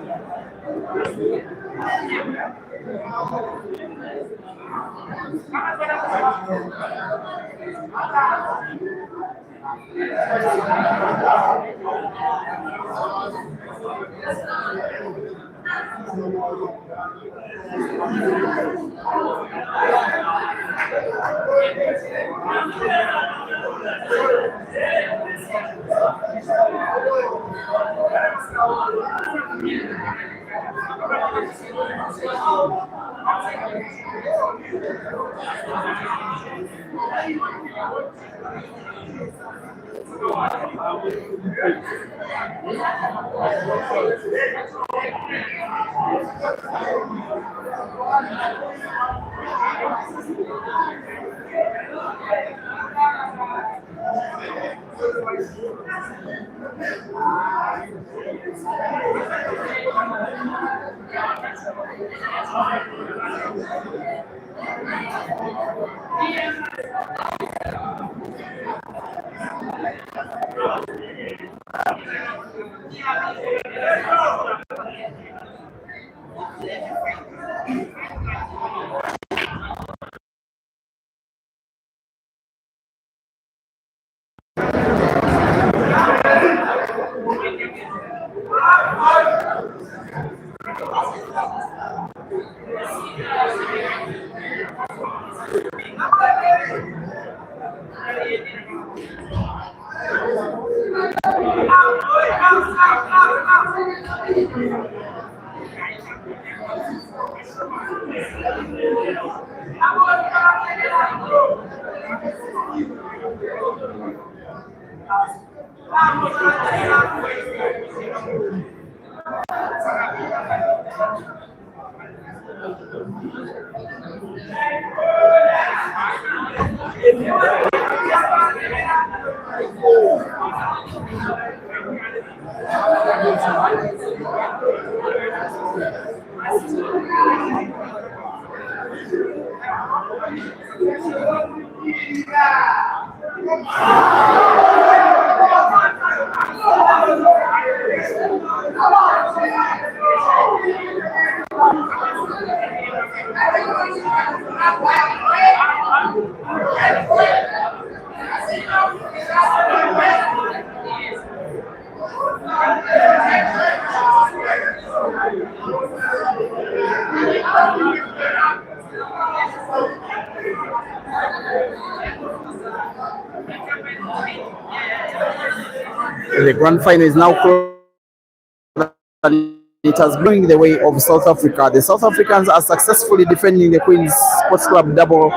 The grand final is now closed. It has blowing the way of South Africa. The South Africans are successfully defending the Queen's Sports Club double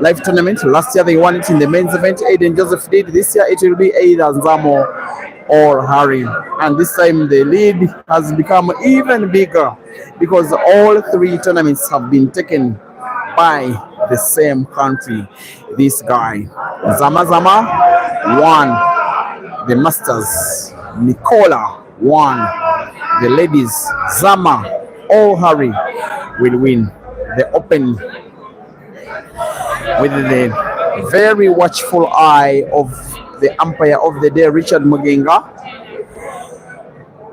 life tournament. Last year they won it in the men's event. Aiden Joseph did. This year it will be either Mzamo or Harry. And this time the lead has become even bigger because all three tournaments have been taken by the same country. This guy, Zama won the Masters. Nicola won the ladies. Zama or Harry will win the Open with the very watchful eye of the umpire of the day, Richard Mugenga.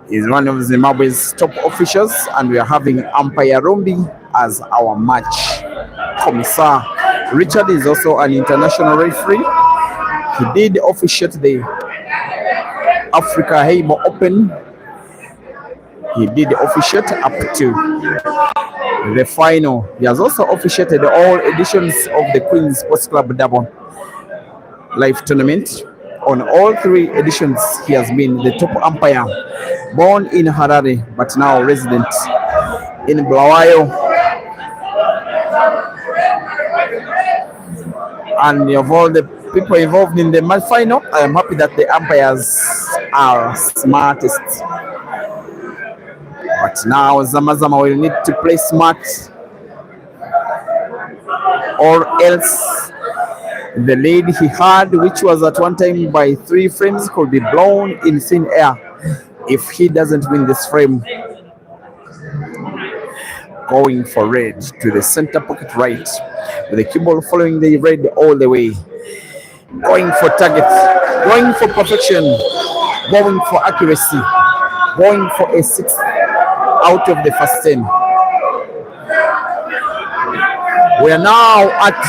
Is one of Zimbabwe's top officials, and we are having umpire Rombi as our match commissar. Richard is also an international referee. He did officiate the Africa Heibo Open. He did officiate up to the final. He has also officiated all editions of the Queen's Sports Club double life tournament. On all three editions, he has been the top umpire. Born in Harare, but now resident in Bulawayo. And of all the people involved in the match final, I am happy that the umpires are smartest. But now Zama will need to play smart, or else the lead he had, which was at one time by 3 frames, could be blown in thin air if he doesn't win this frame. Going for red to the center pocket right, with the cue ball following the red all the way. Going for target, going for perfection, going for accuracy, going for a 6 out of the first 10. We are now at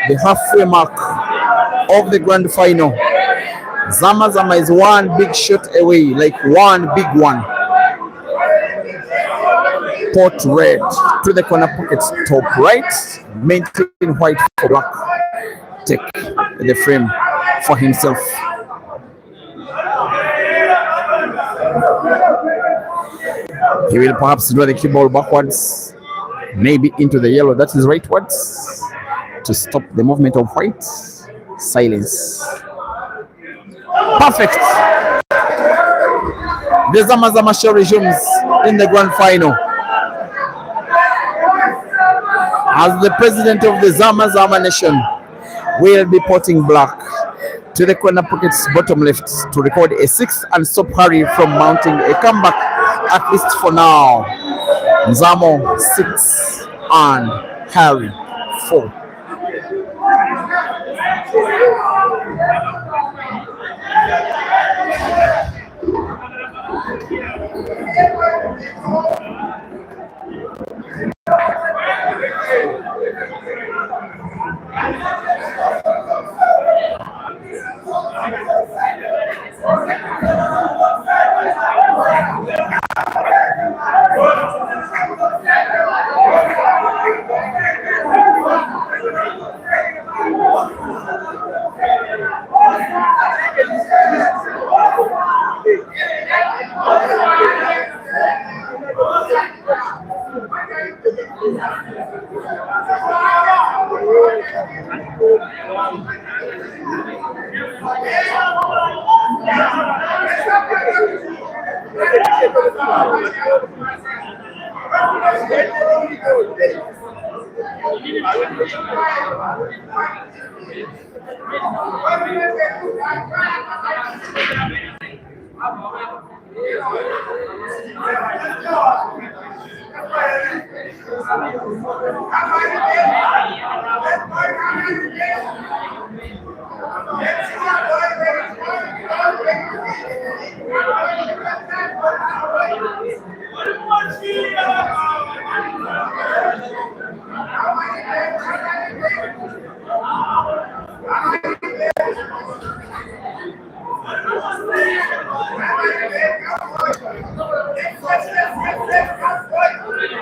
the halfway mark of the grand final. Zama is one big shot away, like one big one. Pot red to the corner pocket, top right, maintain white for black. Take the frame for himself. He will perhaps draw the cue ball backwards, maybe into the yellow, that is rightwards, to stop the movement of white. Silence. Perfect. The Zama show resumes in the grand final. As the president of the Zama nation will be potting black to the corner pockets bottom left to record a 6 and stop Harry from mounting a comeback, at least for now. Mzamo 6 and Harry 4.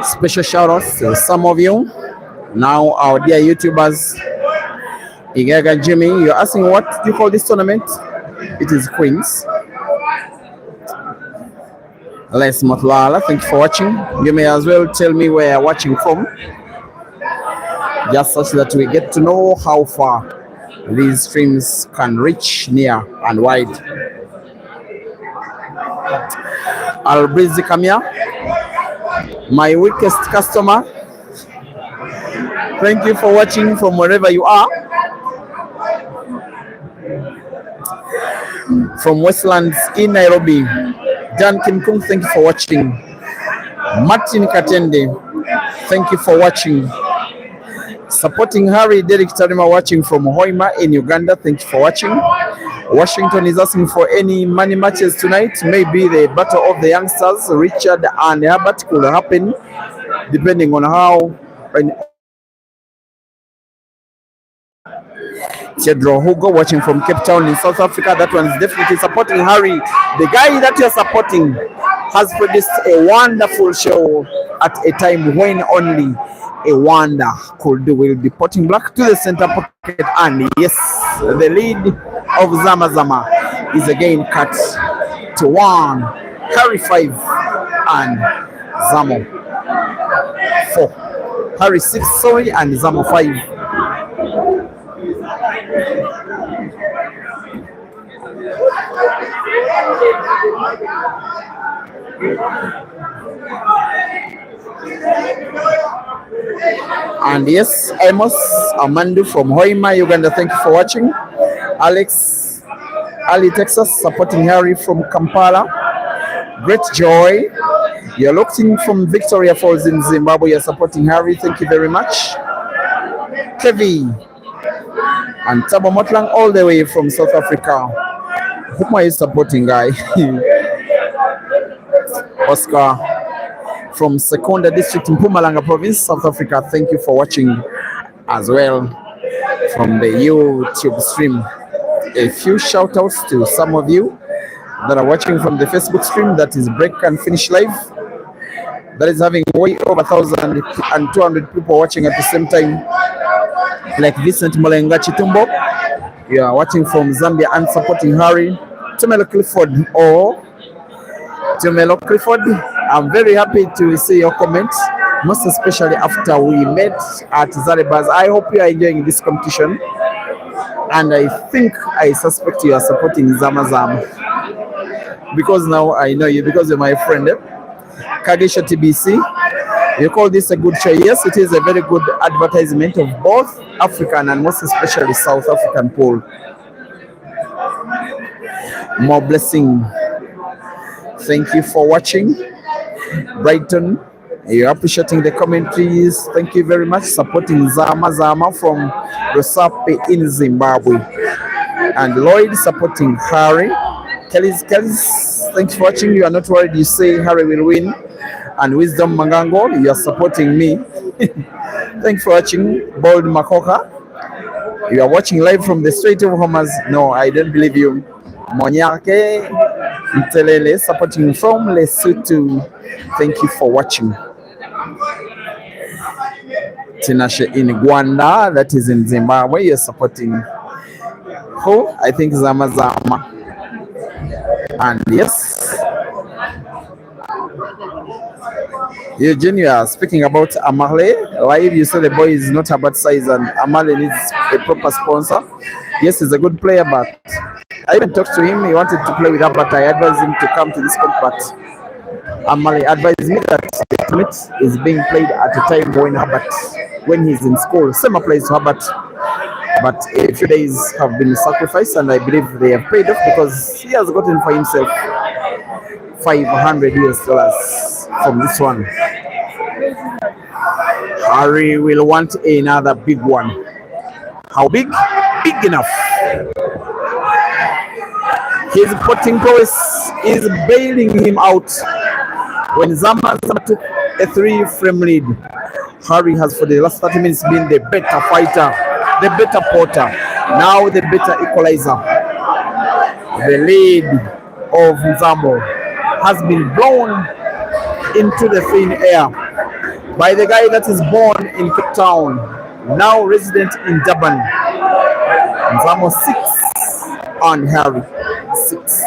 Special shout outs to some of you. Now, our dear YouTubers, Igaga Jimmy, you're asking what do you call this tournament? It is Queens. Les Motlala, thank you for watching. You may as well tell me where you're watching from, just such that we get to know how far these streams can reach near and wide. Albrizi Kamia, my weakest customer, thank you for watching from wherever you are. From Westlands in Nairobi, Dan Kim Kung, thank you for watching. Martin Katende, thank you for watching. Supporting Harry, Derek Tarima watching from Hoima in Uganda, thank you for watching. Washington is asking for any money matches tonight. Maybe the battle of the youngsters, Richard and Herbert, could happen depending on how. Chedro Hugo watching from Cape Town in South Africa. That one's definitely supporting Harry. The guy that you're supporting has produced a wonderful show at a time when only a wonder could do. Will be potting black to the center pocket, and yes, the lead of Zama is again cut to 1. Harry 5 and Mzamo 4. Harry 6, sorry, and Mzamo 5. And yes, Amos Amandu from Hoima, Uganda, thank you for watching. Alex Ali, Texas, supporting Harry from Kampala. Great Joy, you're locked in from Victoria Falls in Zimbabwe, you're supporting Harry, thank you very much. Kevi and Tabo Motlang all the way from South Africa. Whom are you supporting, guy? Oscar from Sekonda District in Mpumalanga Province, South Africa, thank you for watching as well from the YouTube stream. A few shout outs to some of you that are watching from the Facebook stream, that is Break and Finish Live, that is having way over 1,200 people watching at the same time, like Vincent Molenga Chitumbo. You are watching from Zambia and supporting Harry. Tumelo Clifford or Tumelo Clifford, I'm very happy to see your comments, most especially after we met at Zaribas. I hope you are enjoying this competition, and I suspect you are supporting Zama, because now I know you, because you're my friend. Kagesha TBC, you call this a good show? Yes, it is a very good advertisement of both African and most especially South African pool. More blessing. Thank you for watching. Brighton, you're appreciating the commentaries. Thank you very much. Supporting Zama from Rosape in Zimbabwe. And Lloyd supporting Harry. Kelly's, thanks for watching. You are not worried. You say Harry will win. And Wisdom Mangango, you are supporting me. Thanks for watching. Bold Makoka, you are watching live from the Strait of Hormuz. No, I don't believe you. Monyake Mtelele supporting from Lesotho. Thank you for watching. Tinashe in Rwanda, that is in Zimbabwe, you're supporting who? I think Zama. And yes, Eugene, you are speaking about Amale. Live, you said the boy is not about size and Amale needs a proper sponsor. Yes, he's a good player, but I even talked to him. He wanted to play with her, but I advised him to come to this court. But Amali advised me that the tournament is being played at a time when he's in school. Same applies to Herbert, but a few days have been sacrificed, and I believe they have paid off because he has gotten for himself $500 from this one. Harry will want another big one. How big? Big enough. His potting prowess is bailing him out. When Zama took a 3-frame lead, Harry has for the last 30 minutes been the better fighter, the better potter, now the better equalizer. The lead of Mzamo has been blown into the thin air by the guy that is born in Cape Town, now resident in Durban. Mzamo 6 on Harry 6.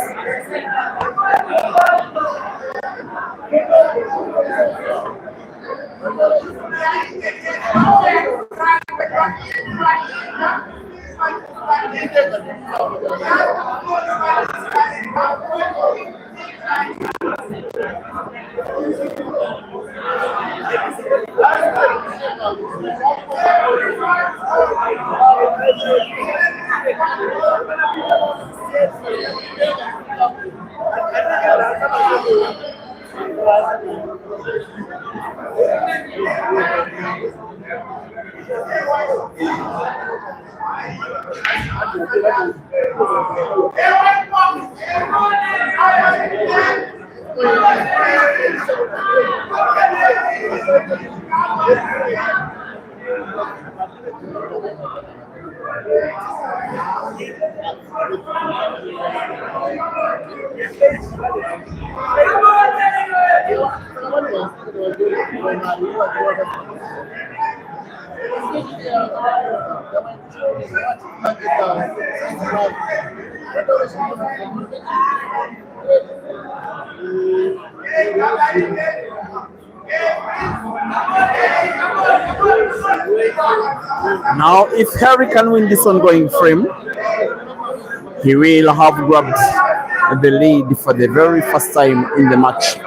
Now, if Harry can win this ongoing frame, he will have grabbed the lead for the very first time in the match.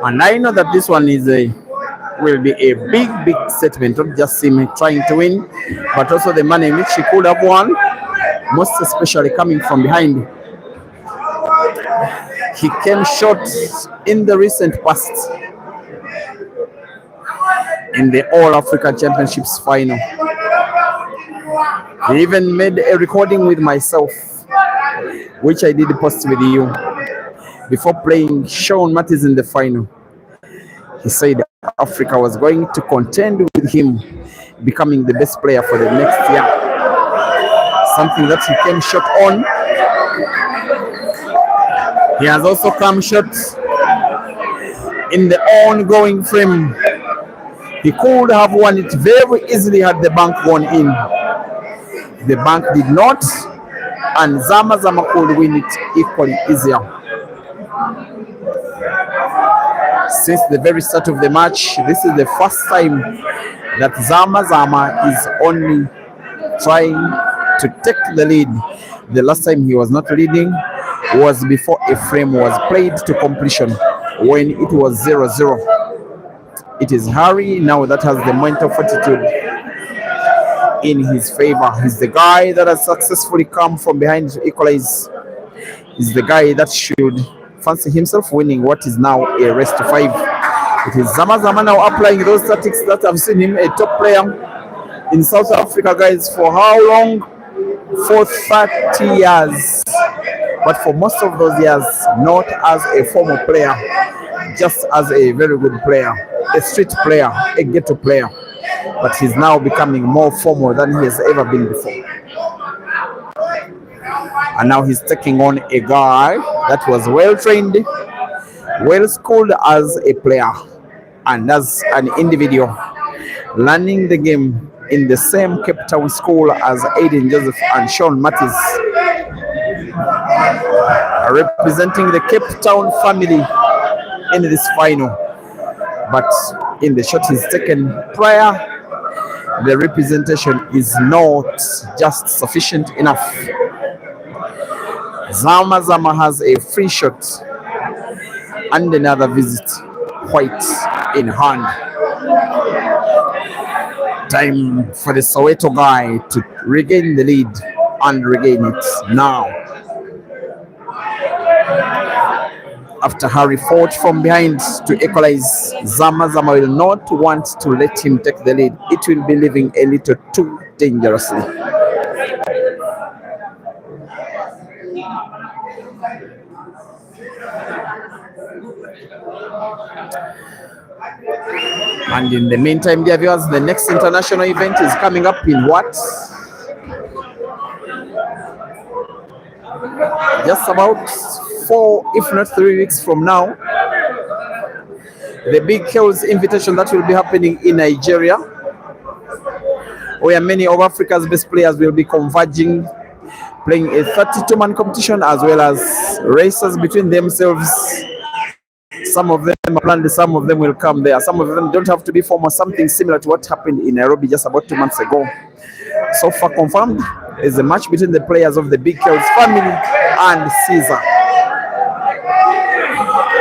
And I know that this one will be a big statement, not just him trying to win, but also the manner in which he could have won, most especially coming from behind. He came short in the recent past in the All Africa Championships final. He even made a recording with myself, which I did post with you, before playing Sean Mattis in the final. He said Africa was going to contend with him becoming the best player for the next year. Something that he came short on. He has also come short in the ongoing frame. He could have won it very easily had the bank gone in. The bank did not, and Zama could win it equally easier. Since the very start of the match, this is the first time that Zama is only trying to take the lead. The last time he was not leading was before a frame was played to completion, when it was 0-0. It is Harry now that has the mental fortitude in his favor. He's the guy that has successfully come from behind to equalize. He's the guy that should fancy himself winning what is now a race to 5. It is Zama now applying those tactics that I've seen him a top player in South Africa, guys, for how long? For 30 years. But for most of those years, not as a former player, just as a very good player, a street player, a ghetto player. But he's now becoming more formal than he has ever been before. And now he's taking on a guy that was well trained, well schooled as a player and as an individual, learning the game in the same Cape Town school as Aiden Joseph and Sean Mattis, representing the Cape Town family in this final. But in the shot he's taken prior, the representation is not just sufficient enough. Zama has a free shot and another visit, white in hand. Time for the Soweto guy to regain the lead and regain it now. After Harry fought from behind to equalize, Zama will not want to let him take the lead. It will be living a little too dangerously. And in the meantime, dear viewers, the next international event is coming up in what? Just about 4, if not 3 weeks from now. The Big Hills Invitation that will be happening in Nigeria, where many of Africa's best players will be converging, playing a 32-man competition as well as races between themselves. Some of them are planned, some of them will come there. Some of them don't have to be formal, something similar to what happened in Nairobi just about 2 months ago. So far confirmed is a match between the players of the Big Hills family and Caesar.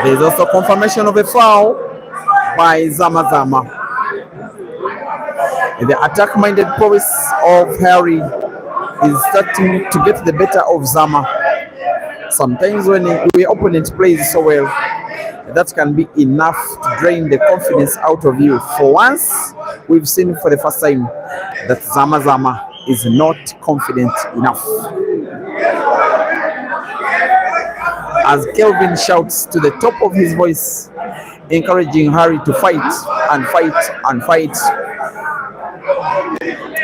There is also confirmation of a foul by Zama. The attack-minded prowess of Harry is starting to get the better of Zama. Sometimes when the opponent plays so well, that can be enough to drain the confidence out of you. For once, we've seen for the first time that Zama is not confident enough. As Kelvin shouts to the top of his voice, encouraging Harry to fight and fight and fight.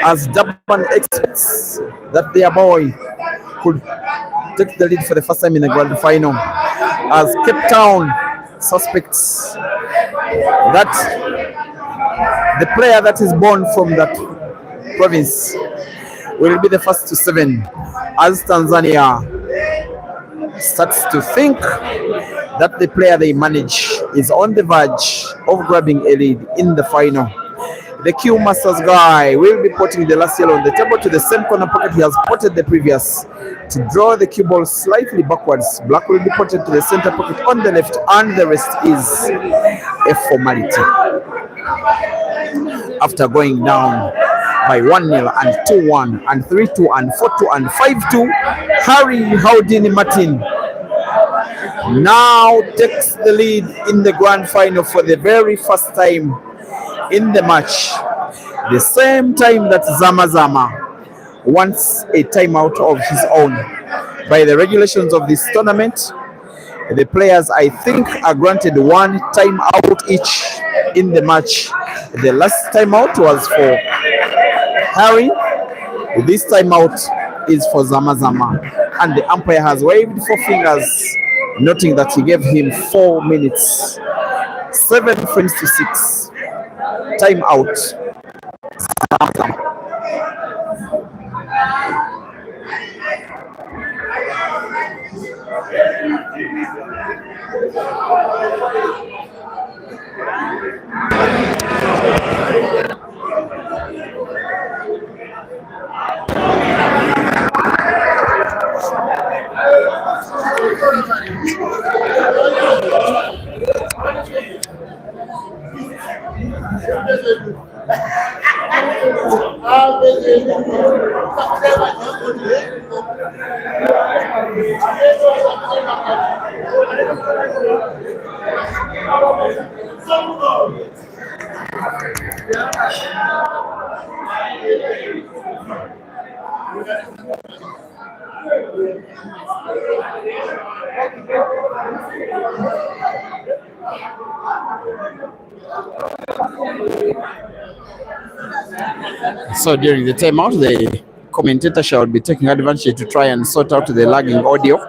As Japan expects that their boy could take the lead for the first time in the grand final. As Cape Town suspects that the player that is born from that province will be the first to 7, as Tanzania starts to think that the player they manage is on the verge of grabbing a lead in the final. The Q Masters guy will be putting the last yellow on the table to the same corner pocket he has potted the previous to draw the cue ball slightly backwards. Black will be potted to the center pocket on the left, and the rest is a formality. After going down by 1-0 and 2-1 and 3-2 and 4-2 and 5-2, Harry Houdini Martin now takes the lead in the grand final for the very first time in the match. The same time that Zama wants a timeout of his own. By the regulations of this tournament, the players, I think, are granted 1 timeout each in the match. The last timeout was for Harry. This timeout is for Zama, and the umpire has waved 4 fingers, noting that he gave him 4 minutes, 7 frames to 6. Timeout. So during the timeout, the commentator shall be taking advantage to try and sort out the lagging audio.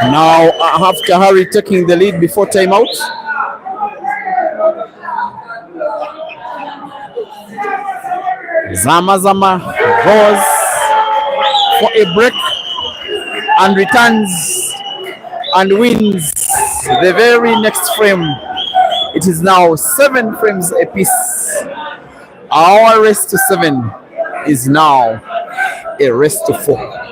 Now after Harry taking the lead before timeout. Mzamo goes for a break and returns and wins the very next frame. It is now 7 frames apiece. Our race to 7 is now a race to 4.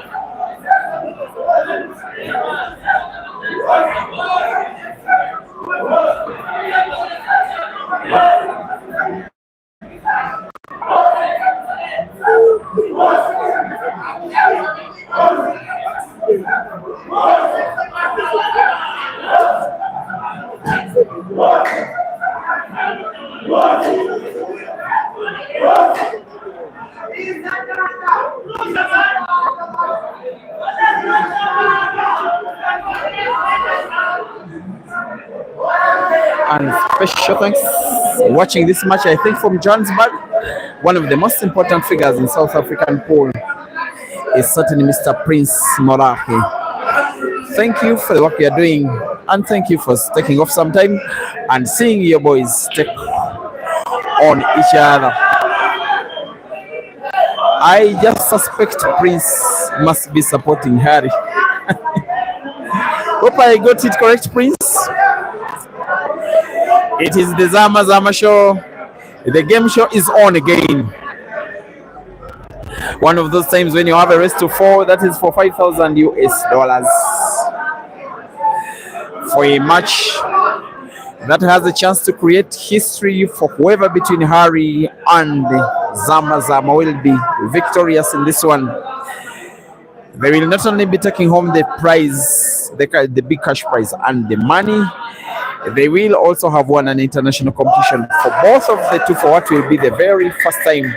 And special thanks watching this match, I think, from Johannesburg. One of the most important figures in South African pool is certainly Mr. Prince Morake. Thank you for the work you're doing, and thank you for taking off some time and seeing your boys take on each other. I just suspect Prince must be supporting Harry. Hope I got it correct, Prince. It is the Mzamo show. The game show is on again. One of those times when you have a race to 4, that is for $5,000 US. For a match that has a chance to create history for whoever between Harry and Mzamo will be victorious in this one. They will not only be taking home the prize, the big cash prize and the money, they will also have won an international competition for both of the two, for what will be the very first time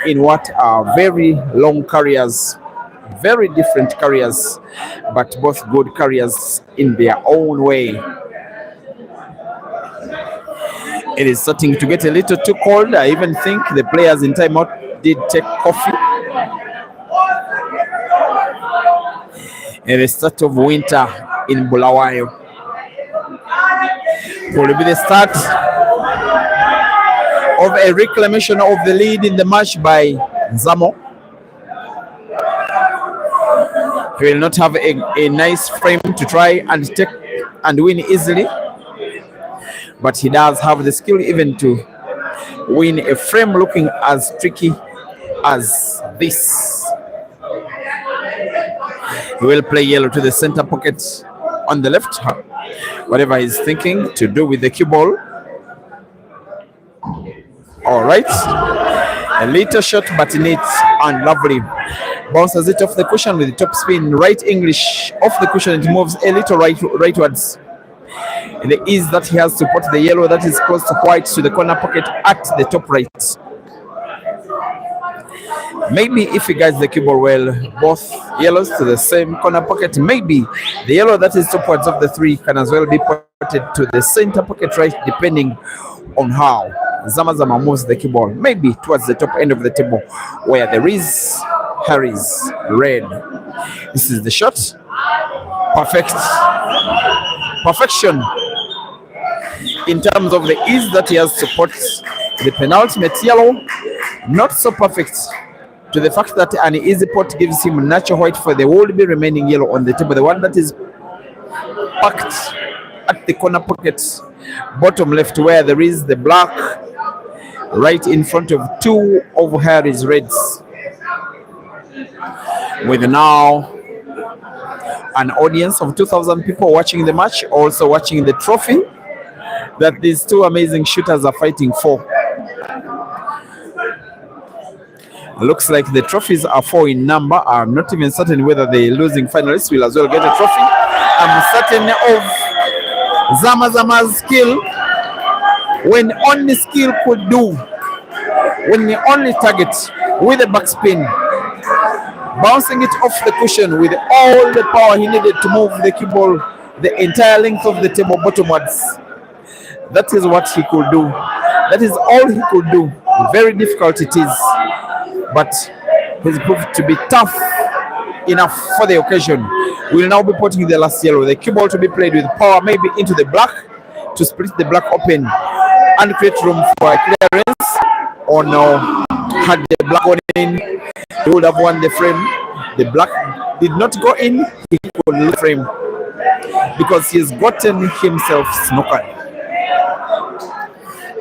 in what are very long careers, very different careers, but both good careers in their own way. It is starting to get a little too cold. I even think the players in timeout did take coffee. At the start of winter in Bulawayo will be the start of a reclamation of the lead in the match by Mzamo. He will not have a nice frame to try and take and win easily, but he does have the skill even to win a frame looking as tricky as this. He will play yellow to the center pocket on the left. Whatever he's thinking to do with the cue ball. All right. A little shot, but neat and lovely. Bounces it off the cushion with the top spin. Right English off the cushion. It moves a little rightwards. And the ease that he has to put the yellow that is close to white to the corner pocket at the top right. Maybe if he guides the cue ball well, both yellows to the same corner pocket, maybe the yellow that is upwards of the 3 can as well be putted to the center pocket right, depending on how Mzamo moves the cue ball. Maybe towards the top end of the table where there is Harry's red. This is the shot. Perfection in terms of the ease that he has to put the penultimate yellow. Not so perfect to the fact that an easy pot gives him natural white for the would-be remaining yellow on the table. The one that is packed at the corner pocket, bottom left, where there is the black right in front of 2 of Harry's reds. With now an audience of 2,000 people watching the match, also watching the trophy that these 2 amazing shooters are fighting for. Looks like the trophies are 4 in number. I'm not even certain whether the losing finalists will as well get a trophy. I'm certain of Mzamo's skill, when only skill could do, when the only target with a backspin. bouncing it off the cushion with all the power he needed to move the cue ball the entire length of the table bottomwards. That is what he could do. That is all he could do. Very difficult it is, but he's proved to be tough enough for the occasion. We'll now be putting the last yellow. The cue ball to be played with power, maybe into the black, to split the black open and create room for a clearance. Or no, had the black gone in, he would have won the frame. The black did not go in, he could lose the frame because he's gotten himself snookered.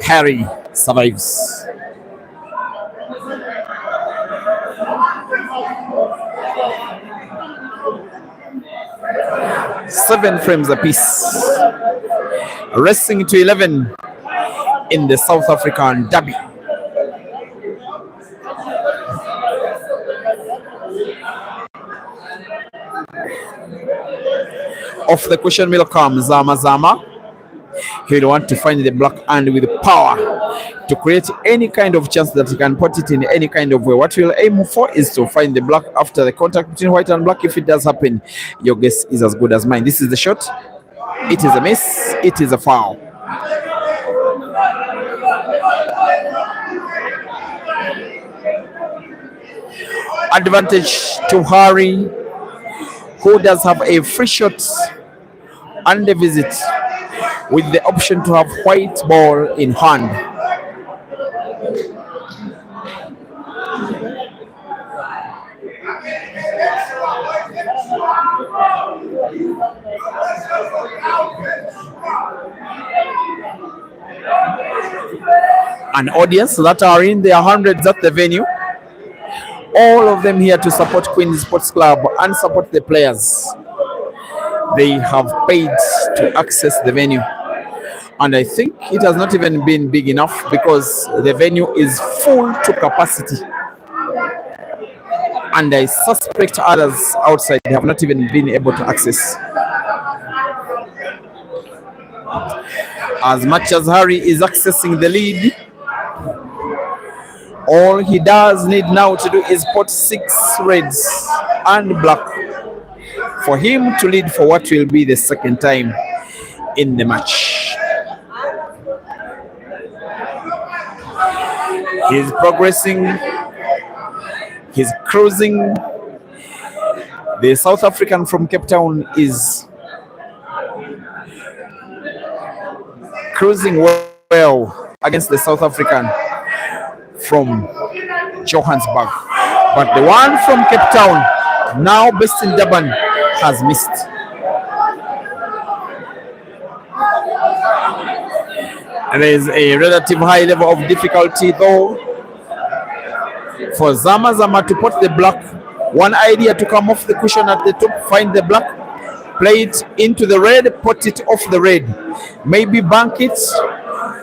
Harry survives. Seven frames apiece. Racing to 11 in the South African derby. Off the cushion will come Mzamo. He'll want to find the black hand with power to create any kind of chance that he can put it in any kind of way. What we'll aim for is to find the black after the contact between white and black. If it does happen, your guess is as good as mine. This is the shot. It is a miss. It is a foul. Advantage to Harry, who does have a free shot and a visit with the option to have white ball in hand. An audience that are in their hundreds at the venue. All of them here to support Queen's Sports Club and support the players. They have paid to access the venue. And I think it has not even been big enough because the venue is full to capacity. And I suspect others outside have not even been able to access. As much as Harry is accessing the lead, all he does need now to do is put 6 reds and black for him to lead for what will be the second time in the match. He's progressing. He's cruising. The South African from Cape Town is cruising well against the South African from Johannesburg. But the one from Cape Town, now based in Durban, has missed. There is a relative high level of difficulty though for Mzamo to put the black. One idea to come off the cushion at the top, find the black, play it into the red, put it off the red. Maybe bank it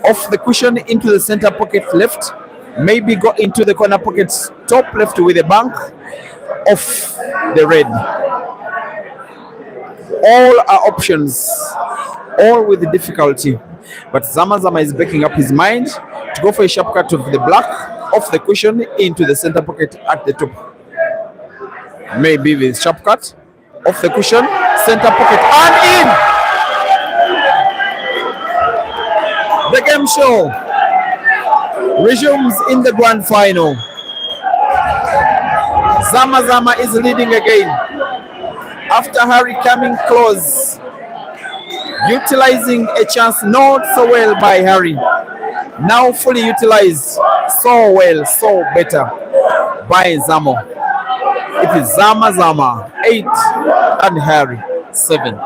off the cushion into the center pocket left. Maybe go into the corner pocket top left with a bank off the red. All are options, all with difficulty. But Mzamo is backing up his mind to go for a sharp cut of the black off the cushion into the center pocket at the top. Maybe with sharp cut off the cushion, center pocket, and in! The game show resumes in the grand final. Mzamo is leading again after Harry coming close, utilizing a chance not so well by Harry. Now fully utilized, so well, so better by Mzamo. It is Mzamo 8 and Harry 7.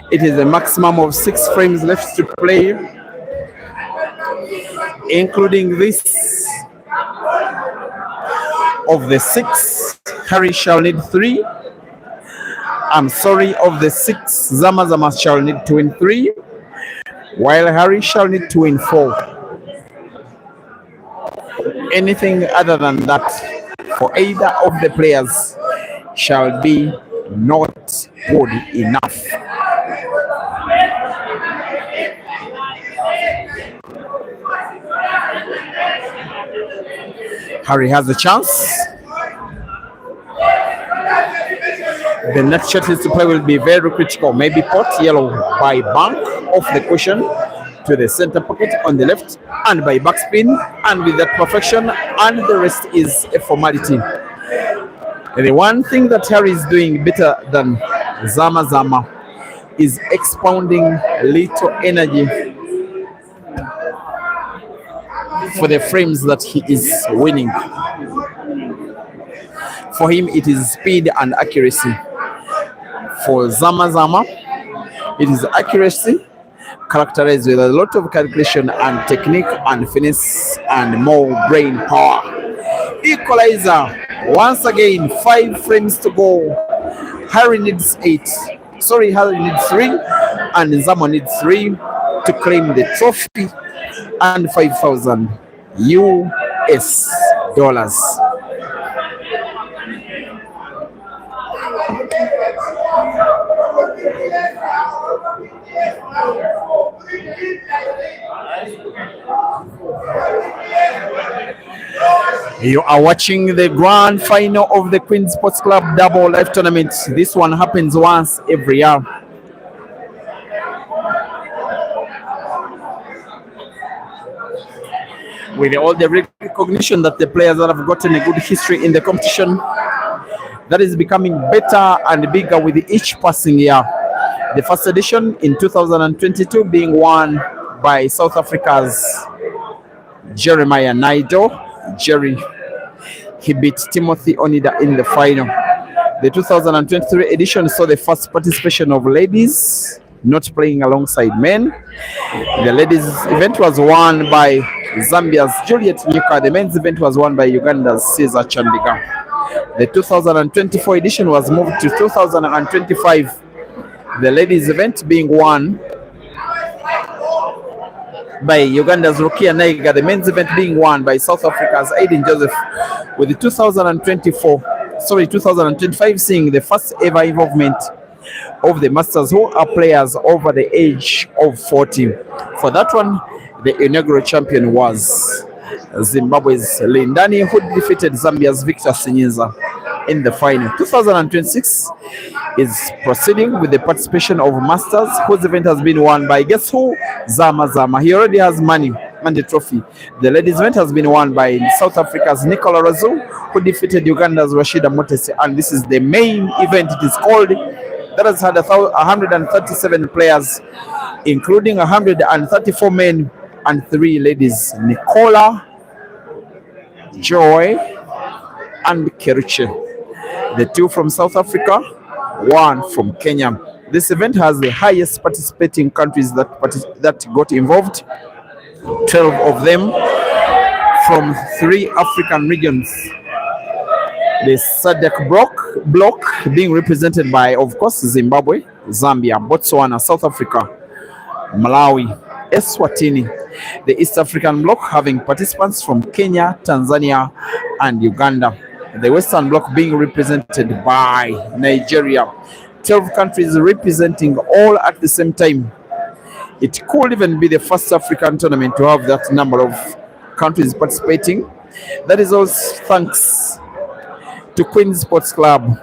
It is a maximum of 6 frames left to play, including this. Of the 6, Harry shall need 3. I'm sorry, of the 6, Zama shall need to win 3, while Harry shall need to win 4. Anything other than that for either of the players shall be not good enough. Harry has a chance. The next shot is to play will be very critical. Maybe pot yellow by bank off the cushion to the center pocket on the left, and by backspin, and with that perfection, and the rest is a formality. The one thing that Harry is doing better than Zama is expounding little energy for the frames that he is winning. For him, it is speed and accuracy. For Zama, it is accuracy characterized with a lot of calculation and technique and finesse and more brain power. Equalizer. Once again, 5 frames to go. Harry needs 8. Sorry, Harry needs 3, and Mzamo needs 3 to claim the trophy and 5,000 US dollars. You are watching the grand final of the Queen Sports Club Double Life Tournament. This one happens once every year. With all the recognition that the players that have gotten a good history in the competition, that is becoming better and bigger with each passing year. The first edition in 2022 being won by South Africa's Jeremiah Naido. Jerry, he beat Timothy Onida in the final. The 2023 edition saw the first participation of ladies not playing alongside men. The ladies event was won by Zambia's Juliet Nyuka. The men's event was won by Uganda's Caesar Chandiga. The 2024 edition was moved to 2025. The ladies event being won by Uganda's Rukia Naiga, the men's event being won by South Africa's Aiden Joseph, with the 2025 seeing the first ever involvement of the Masters who are players over the age of 40. For that one, the inaugural champion was Zimbabwe's Lindani, who defeated Zambia's Victor Sinyiza in the final. 2026 is proceeding with the participation of Masters, whose event has been won by, guess who? Zama. He already has money and the trophy. The ladies event has been won by South Africa's Nicola Razu, who defeated Uganda's Rashida Motesi, and this is the main event. It is called, that has had 137 players, including 134 men and 3 ladies, Nicola, Joy, and Keruche. The 2 from South Africa, 1 from Kenya. This event has the highest participating countries that got involved, 12 of them from 3 African regions. The SADC block being represented by, of course, Zimbabwe, Zambia, Botswana, South Africa, Malawi, Eswatini. The East African bloc having participants from Kenya, Tanzania, and Uganda. The Western bloc being represented by Nigeria. 12 countries representing all at the same time. It could even be the first African tournament to have that number of countries participating. That is also thanks to Queen's Sports Club,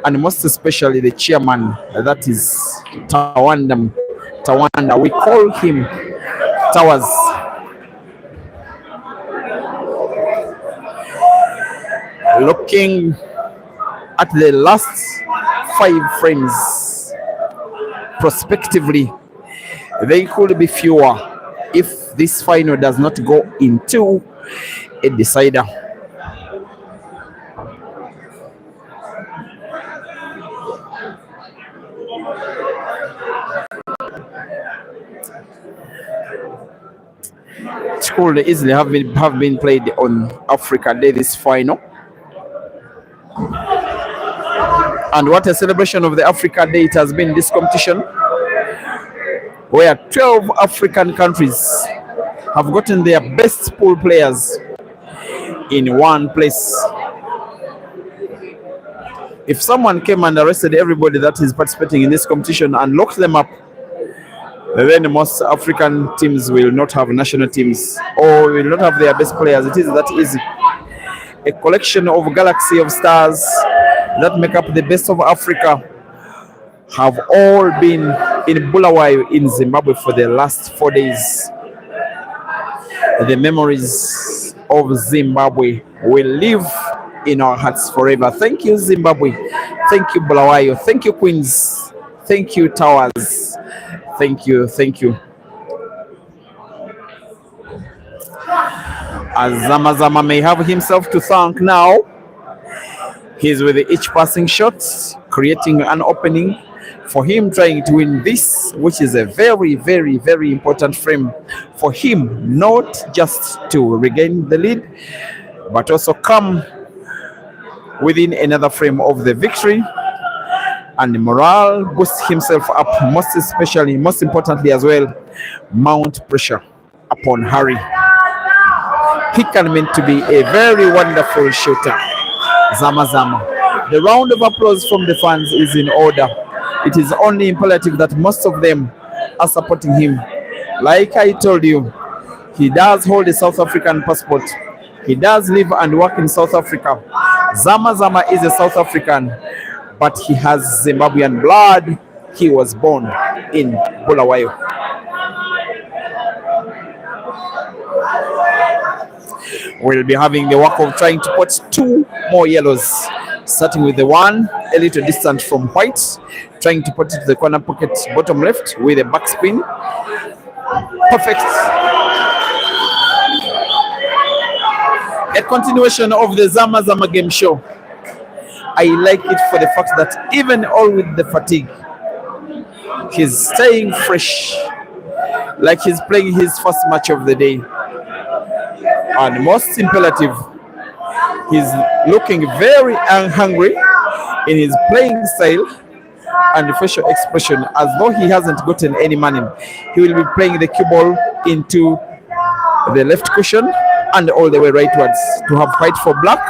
and most especially the chairman, that is Tawanda. We call him Towers. Looking at the last 5 frames prospectively, they could be fewer if this final does not go into a decider. It could easily have been played on Africa Day, this final. And what a celebration of the Africa Day it has been, this competition, where 12 African countries have gotten their best pool players in one place. If someone came and arrested everybody that is participating in this competition and locked them up, then most African teams will not have national teams or will not have their best players. It is that easy. A collection of galaxy of stars that make up the best of Africa have all been in Bulawayo in Zimbabwe for the last 4 days. The memories of Zimbabwe will live in our hearts forever. Thank you, Zimbabwe. Thank you, Bulawayo. Thank you, Queens. Thank you, Towers. Thank you. As Zama may have himself to thank now. He's with each passing shot, creating an opening for him, trying to win this, which is a very, very, very important frame for him, not just to regain the lead, but also come within another frame of the victory and morale, boost himself up, most importantly as well, mount pressure upon Harry. He can mean to be a very wonderful shooter. Zama. The round of applause from the fans is in order. It is only imperative that most of them are supporting him. Like I told you, he does hold a South African passport. He does live and work in South Africa. Zama is a South African, but he has Zimbabwean blood. He was born in Bulawayo. We'll be having the work of trying to put 2 more yellows, starting with the one a little distant from white, trying to put it to the corner pocket bottom left with a backspin. Perfect. A continuation of the Zama game show. I like it for the fact that even all with the fatigue, he's staying fresh, like he's playing his first match of the day. And most imperative, he's looking very hungry in his playing style and facial expression, as though he hasn't gotten any money. He will be playing the cue ball into the left cushion and all the way rightwards to have white for black,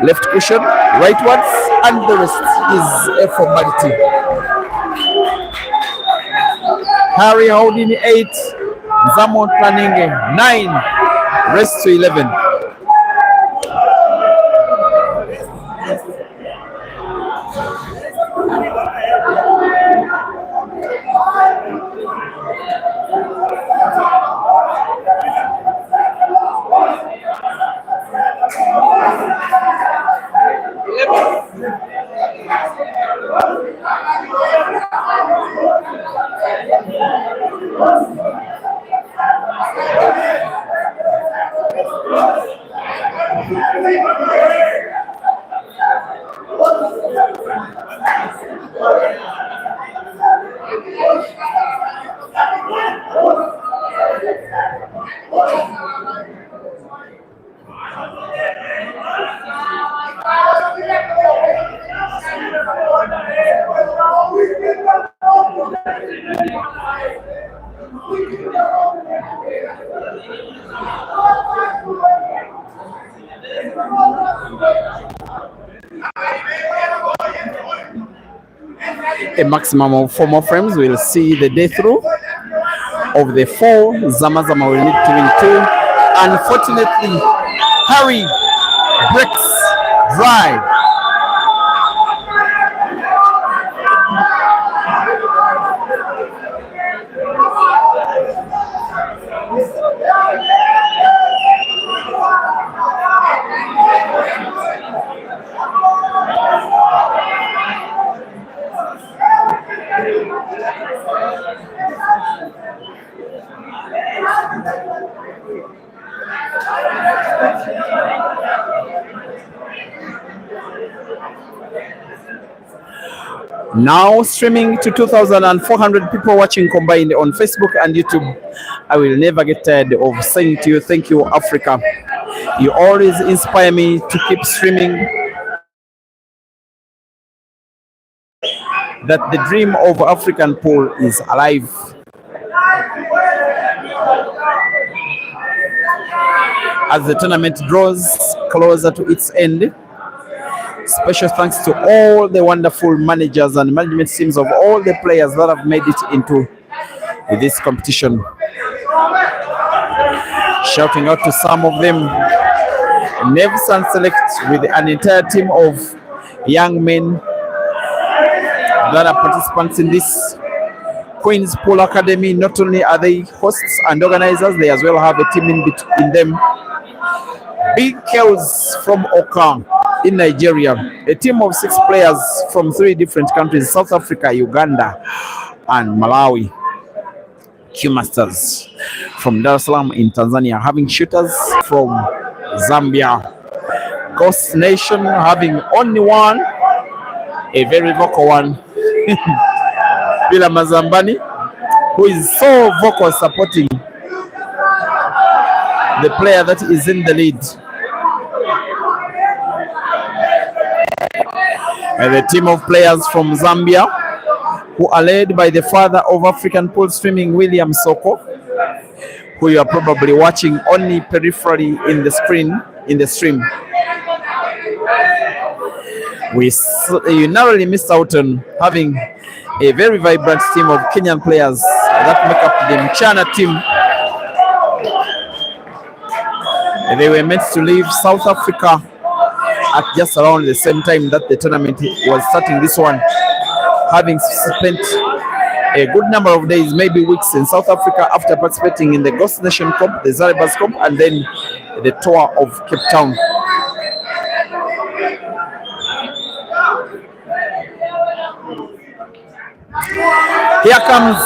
left cushion, rightwards, and the rest is a formality. Harry holding 8, Mzamo planning 9, rest to 11. a maximum of 4 more frames will see the day through. Of the 4, Mzamo will need to win 2. Unfortunately, Harry breaks dry. Now streaming to 2,400 people watching combined on Facebook and YouTube. I will never get tired of saying to you, thank you, Africa. You always inspire me to keep streaming. That the dream of African pool is alive. As the tournament draws closer to its end, special thanks to all the wonderful managers and management teams of all the players that have made it into this competition. Shouting out to some of them. Nevsan Select with an entire team of young men that are participants in this Queen's Pool Academy. Not only are they hosts and organizers, they as well have a team in them. Big Kells from Oka in Nigeria, a team of 6 players from 3 different countries: South Africa, Uganda, and Malawi. Q Masters from Dar es Salaam in Tanzania, having shooters from Zambia. Ghost Nation having only one, a very vocal one, Bila Mazambani, who is so vocal supporting the player that is in the lead. And the team of players from Zambia, who are led by the father of African pool streaming, William Soko, who you are probably watching only peripherally in the stream. You narrowly missed out on having a very vibrant team of Kenyan players that make up the Mchana team. They were meant to leave South Africa at just around the same time that the tournament was starting, this one, having spent a good number of days, maybe weeks, in South Africa after participating in the Ghost Nation Cup, the Zaribas Cup, and then the tour of Cape Town. Here comes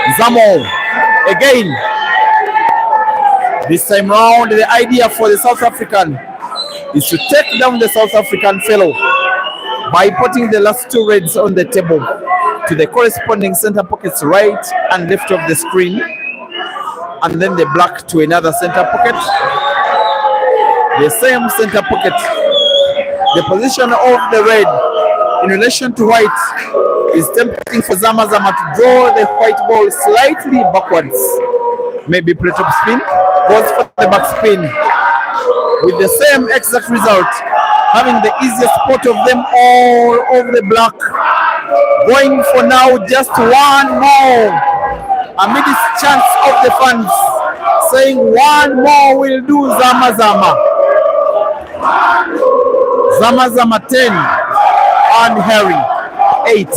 Mzamo again. This time round, the idea for the South African is to take down the South African fellow by putting the last 2 reds on the table to the corresponding center pockets right and left of the screen, and then the black to another center pocket, the same center pocket, the position of the red in relation to white is tempting for Mzamo to draw the white ball slightly backwards, maybe play top spin, goes for the back spin with the same exact result, having the easiest spot of them all over the black, going for now just one more amidst chants of the fans saying one more will do. Mzamo 10 and Harry 8.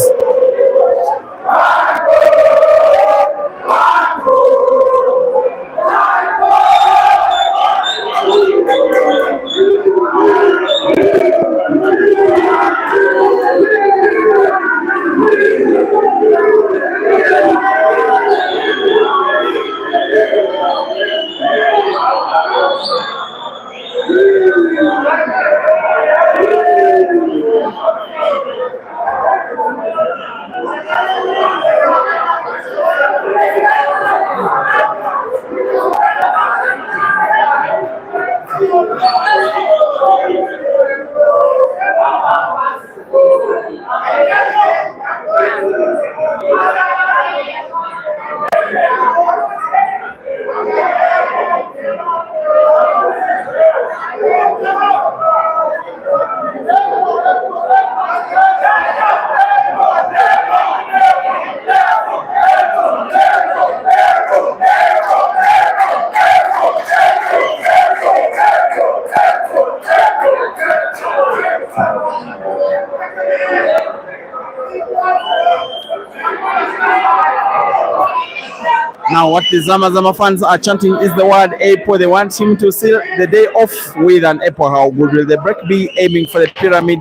Now, what the Zama fans are chanting is the word apple. They want him to seal the day off with an apple. How good will the break be? Aiming for the pyramid.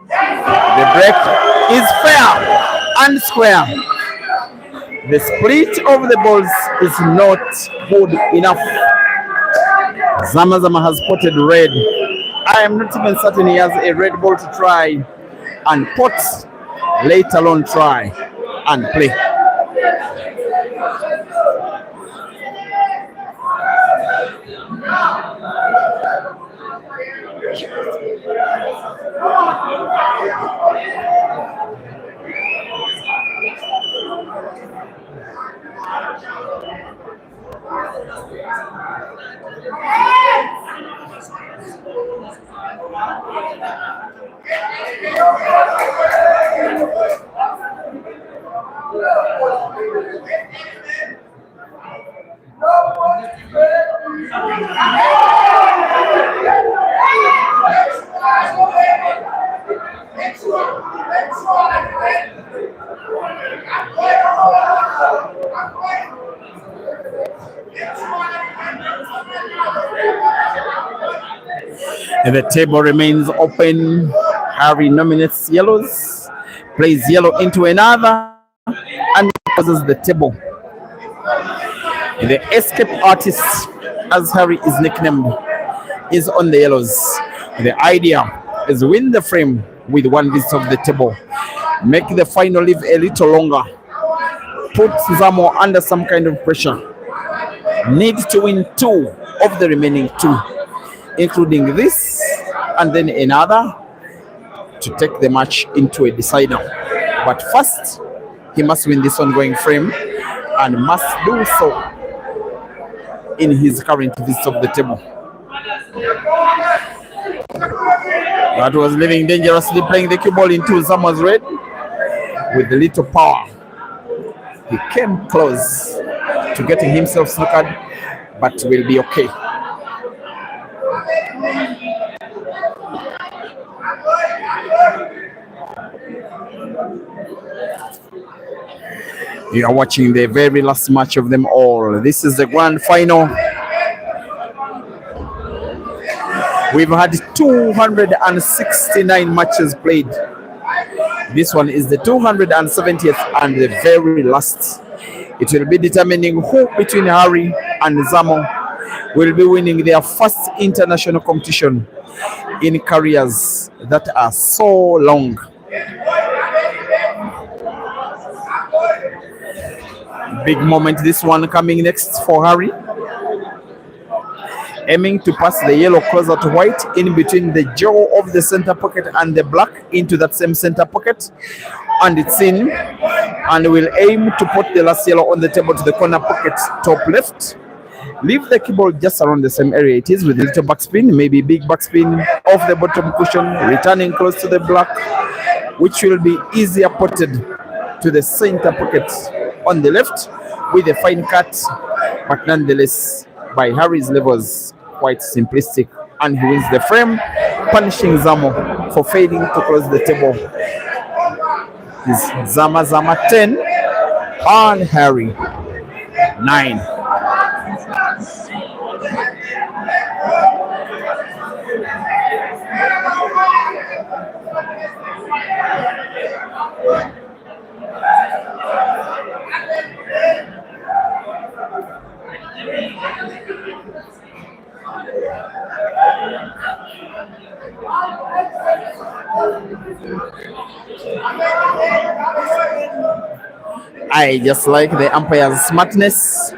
The break is fair and square. The split of the balls is not good enough. Zama has spotted red. I am not even certain he has a red ball to try and pot, let alone try and play. And the table remains open. Harry nominates yellows, plays yellow into another, and closes the table. The escape artist, as Harry is nicknamed, is on the yellows. The idea is win the frame with one visit of the table. Make the final live a little longer. Put Mzamo under some kind of pressure. Need to win 2 of the remaining 2, including this and then another, to take the match into a decider. But first, he must win this ongoing frame and must do so in his current visit of the table. That was living dangerously, playing the cue ball into Mzamo's red with a little power. He came close to getting himself snookered, but will be okay. You are watching the very last match of them all. This is the grand final. We've had 269 matches played. This one is the 270th and the very last. It will be determining who between Harry and Mzamo will be winning their first international competition in careers that are so long. Big moment, this one coming next for Harry. Aiming to pass the yellow closer to white in between the jaw of the center pocket and the black into that same center pocket. And it's in. And will aim to put the last yellow on the table to the corner pocket top left. Leave the keyboard just around the same area it is with a little backspin, maybe big backspin off the bottom cushion, returning close to the black, which will be easier potted to the center pocket on the left with a fine cut, but nonetheless, by Harry's levels, quite simplistic, and he wins the frame, punishing Mzamo for failing to close the table. Is Zama 10 and Harry 9. I just like the umpire's smartness.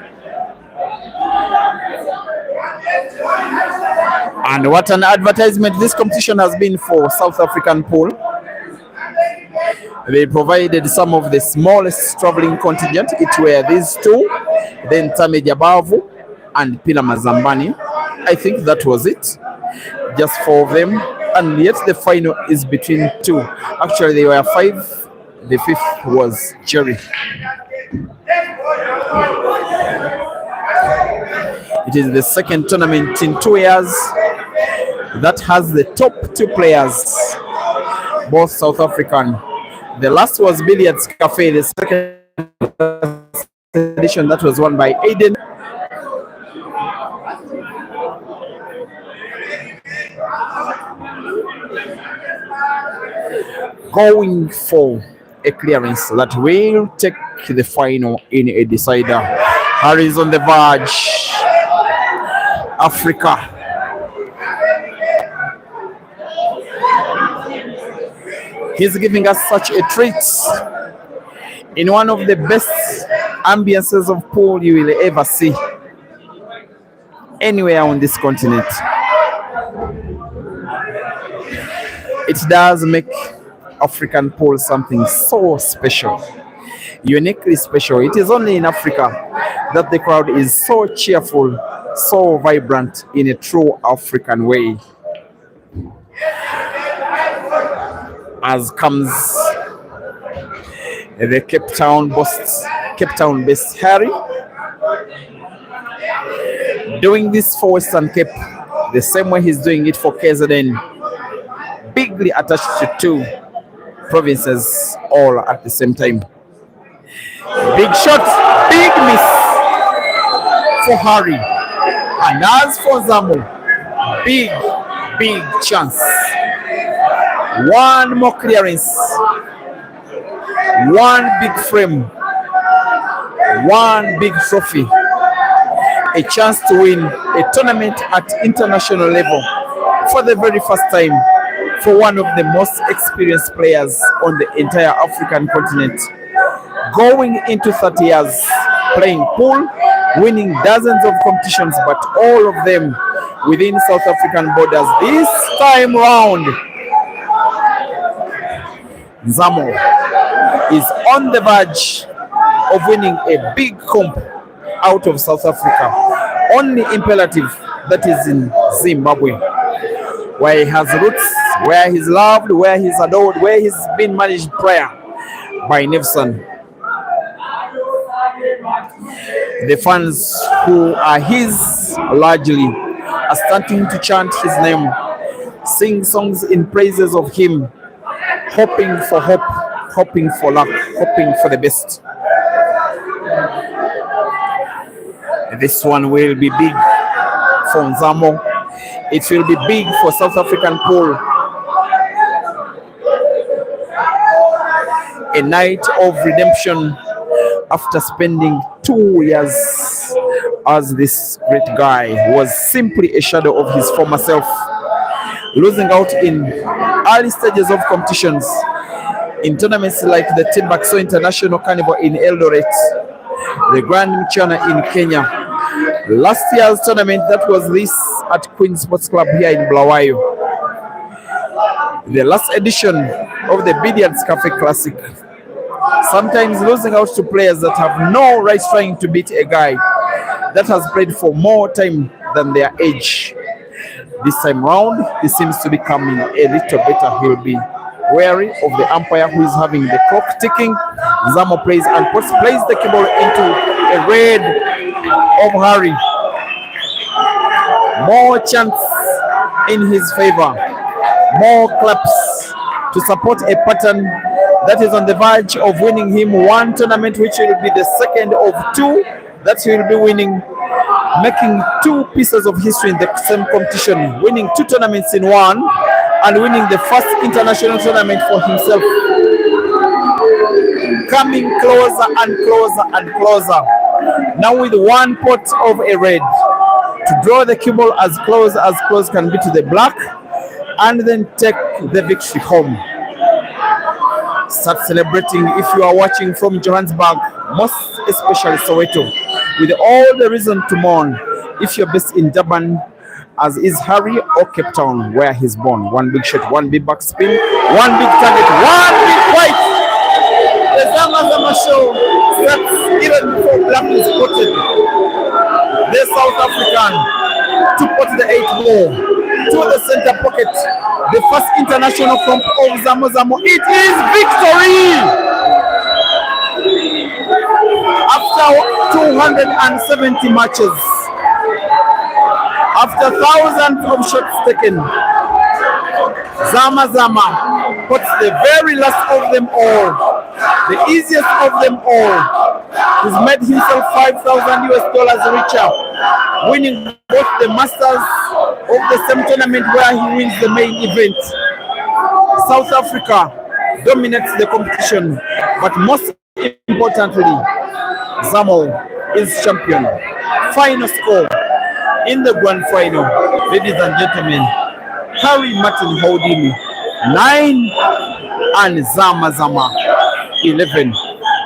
And what an advertisement this competition has been for South African pool. They provided some of the smallest traveling contingent. It were these two, then Tame Jabavu and Pila Mazambani. I think that was it. Just 4 of them. And yet the final is between 2. Actually, there were 5. The 5th was Jerry. It is the second tournament in 2 years that has the top 2 players, both South African, The last was Billiards Cafe, the second edition that was won by Aiden. Going for a clearance that will take the final in a decider. Harry is on the verge. Africa. He's giving us such a treat in one of the best ambiances of pool you will ever see anywhere on this continent. It does make African pool something so special, uniquely special. It is only in Africa that the crowd is so cheerful, so vibrant in a true African way. As comes the Cape Town-based Harry, doing this for Western Cape the same way he's doing it for KZN, bigly attached to two provinces all at the same time. Big shot, big miss for Harry, and as for Mzamo, big chance. One more clearance, one big frame, one big trophy, a chance to win a tournament at international level for the very first time for one of the most experienced players on the entire African continent. Going into 30 years playing pool, winning dozens of competitions, but all of them within South African borders. This time round, Mzamo is on the verge of winning a big comp out of South Africa. Only imperative that is in Zimbabwe, where he has roots, where he's loved, where he's adored, where he's been managed prior by Nelson. The fans who are his largely are starting to chant his name, sing songs in praises of him, hoping for hope, hoping for luck, hoping for the best. This one will be big for Mzamo. It will be big for South African pool. A night of redemption after spending 2 years as this great guy who was simply a shadow of his former self, losing out in early stages of competitions in tournaments like the Timbuktu International Carnival in Eldoret, the Grand Mchana in Kenya, last year's tournament that was this at Queen Sports Club here in Bulawayo, the last edition of the Billiards Cafe Classic, sometimes losing out to players that have no right trying to beat a guy that has played for more time than their age. This time round, he seems to be coming a little better. He'll be wary of the umpire who is having the clock ticking. Mzamo plays and plays the cable into a red of Harry. More chance in his favor. More claps to support a pattern that is on the verge of winning him one tournament, which will be the second of two that he will be winning, making two pieces of history in the same competition, winning two tournaments in one and winning the first international tournament for himself. Coming closer and closer and closer. Now with one pot of a red to draw the cue ball as close can be to the black and then take the victory home. Start celebrating if you are watching from Johannesburg, most especially Soweto, with all the reason to mourn if you're based in Durban, as is Harry, or Cape Town, where he's born. One big shot, one big backspin, one big target, one big fight. The Mzamo show starts even before black is spotted. The South African to put the 8 ball to the center pocket. The first international comp of Mzamo. It is victory! After 270 matches, after thousands of shots taken, Mzamo puts the very last of them all, the easiest of them all. He's made himself $5,000 richer, winning both the Masters of the same tournament where he wins the main event. South Africa dominates the competition, but most importantly, Mzamo is champion. Final score in the grand final, ladies and gentlemen, Harry Martin Houdini 9 and Zama 11.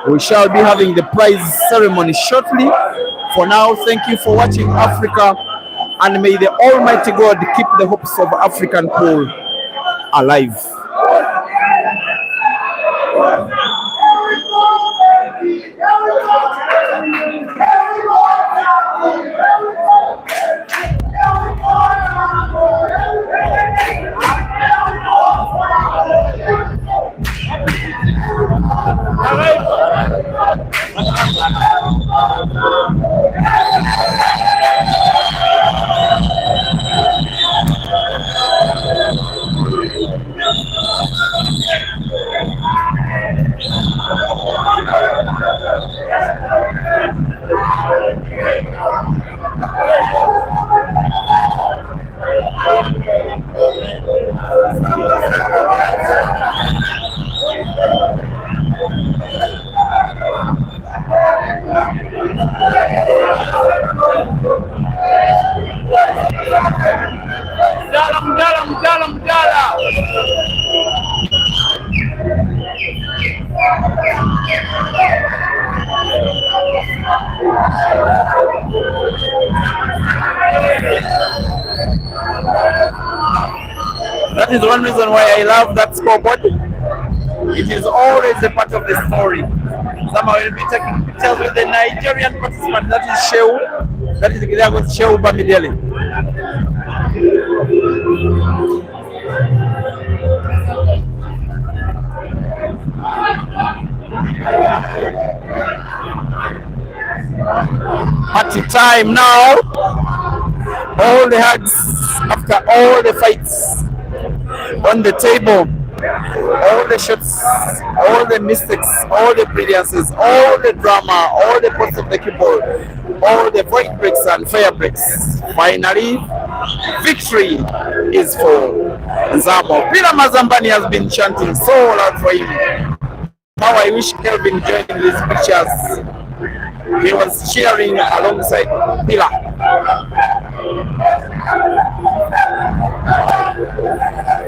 We shall be having the prize ceremony shortly. For now, thank you for watching Africa, and may the Almighty God keep the hopes of African pool alive. That is one reason why I love that scoreboard. It is always a part of the story. Someone will be taking pictures with the Nigerian participant, that is Shehu. That is Shehu Bamidele. Party time now. All the hugs after all the fights on the table, all the shots, all the mistakes, all the brilliances, all the drama, all the posts of the keyboard, all the void breaks and fire breaks. Finally, victory is for Mzamo. Peter Mazambani has been chanting so loud for him. Now I wish Kelvin joined these pictures. He was cheering alongside Pilar.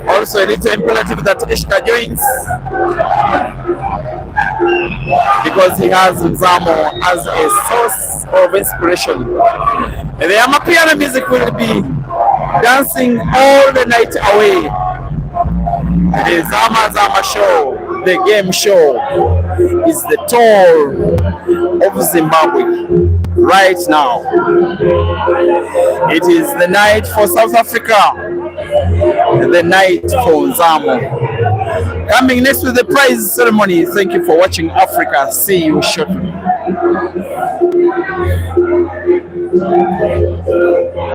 Also, it is imperative that Ishka joins because he has Mzamo as a source of inspiration. The Amapiano music will be dancing all the night away. The Zama show, the game show, is the tour of Zimbabwe right now. It is the night for South Africa, the night for Mzamo. Coming next with the prize ceremony. Thank you for watching Africa. See you shortly.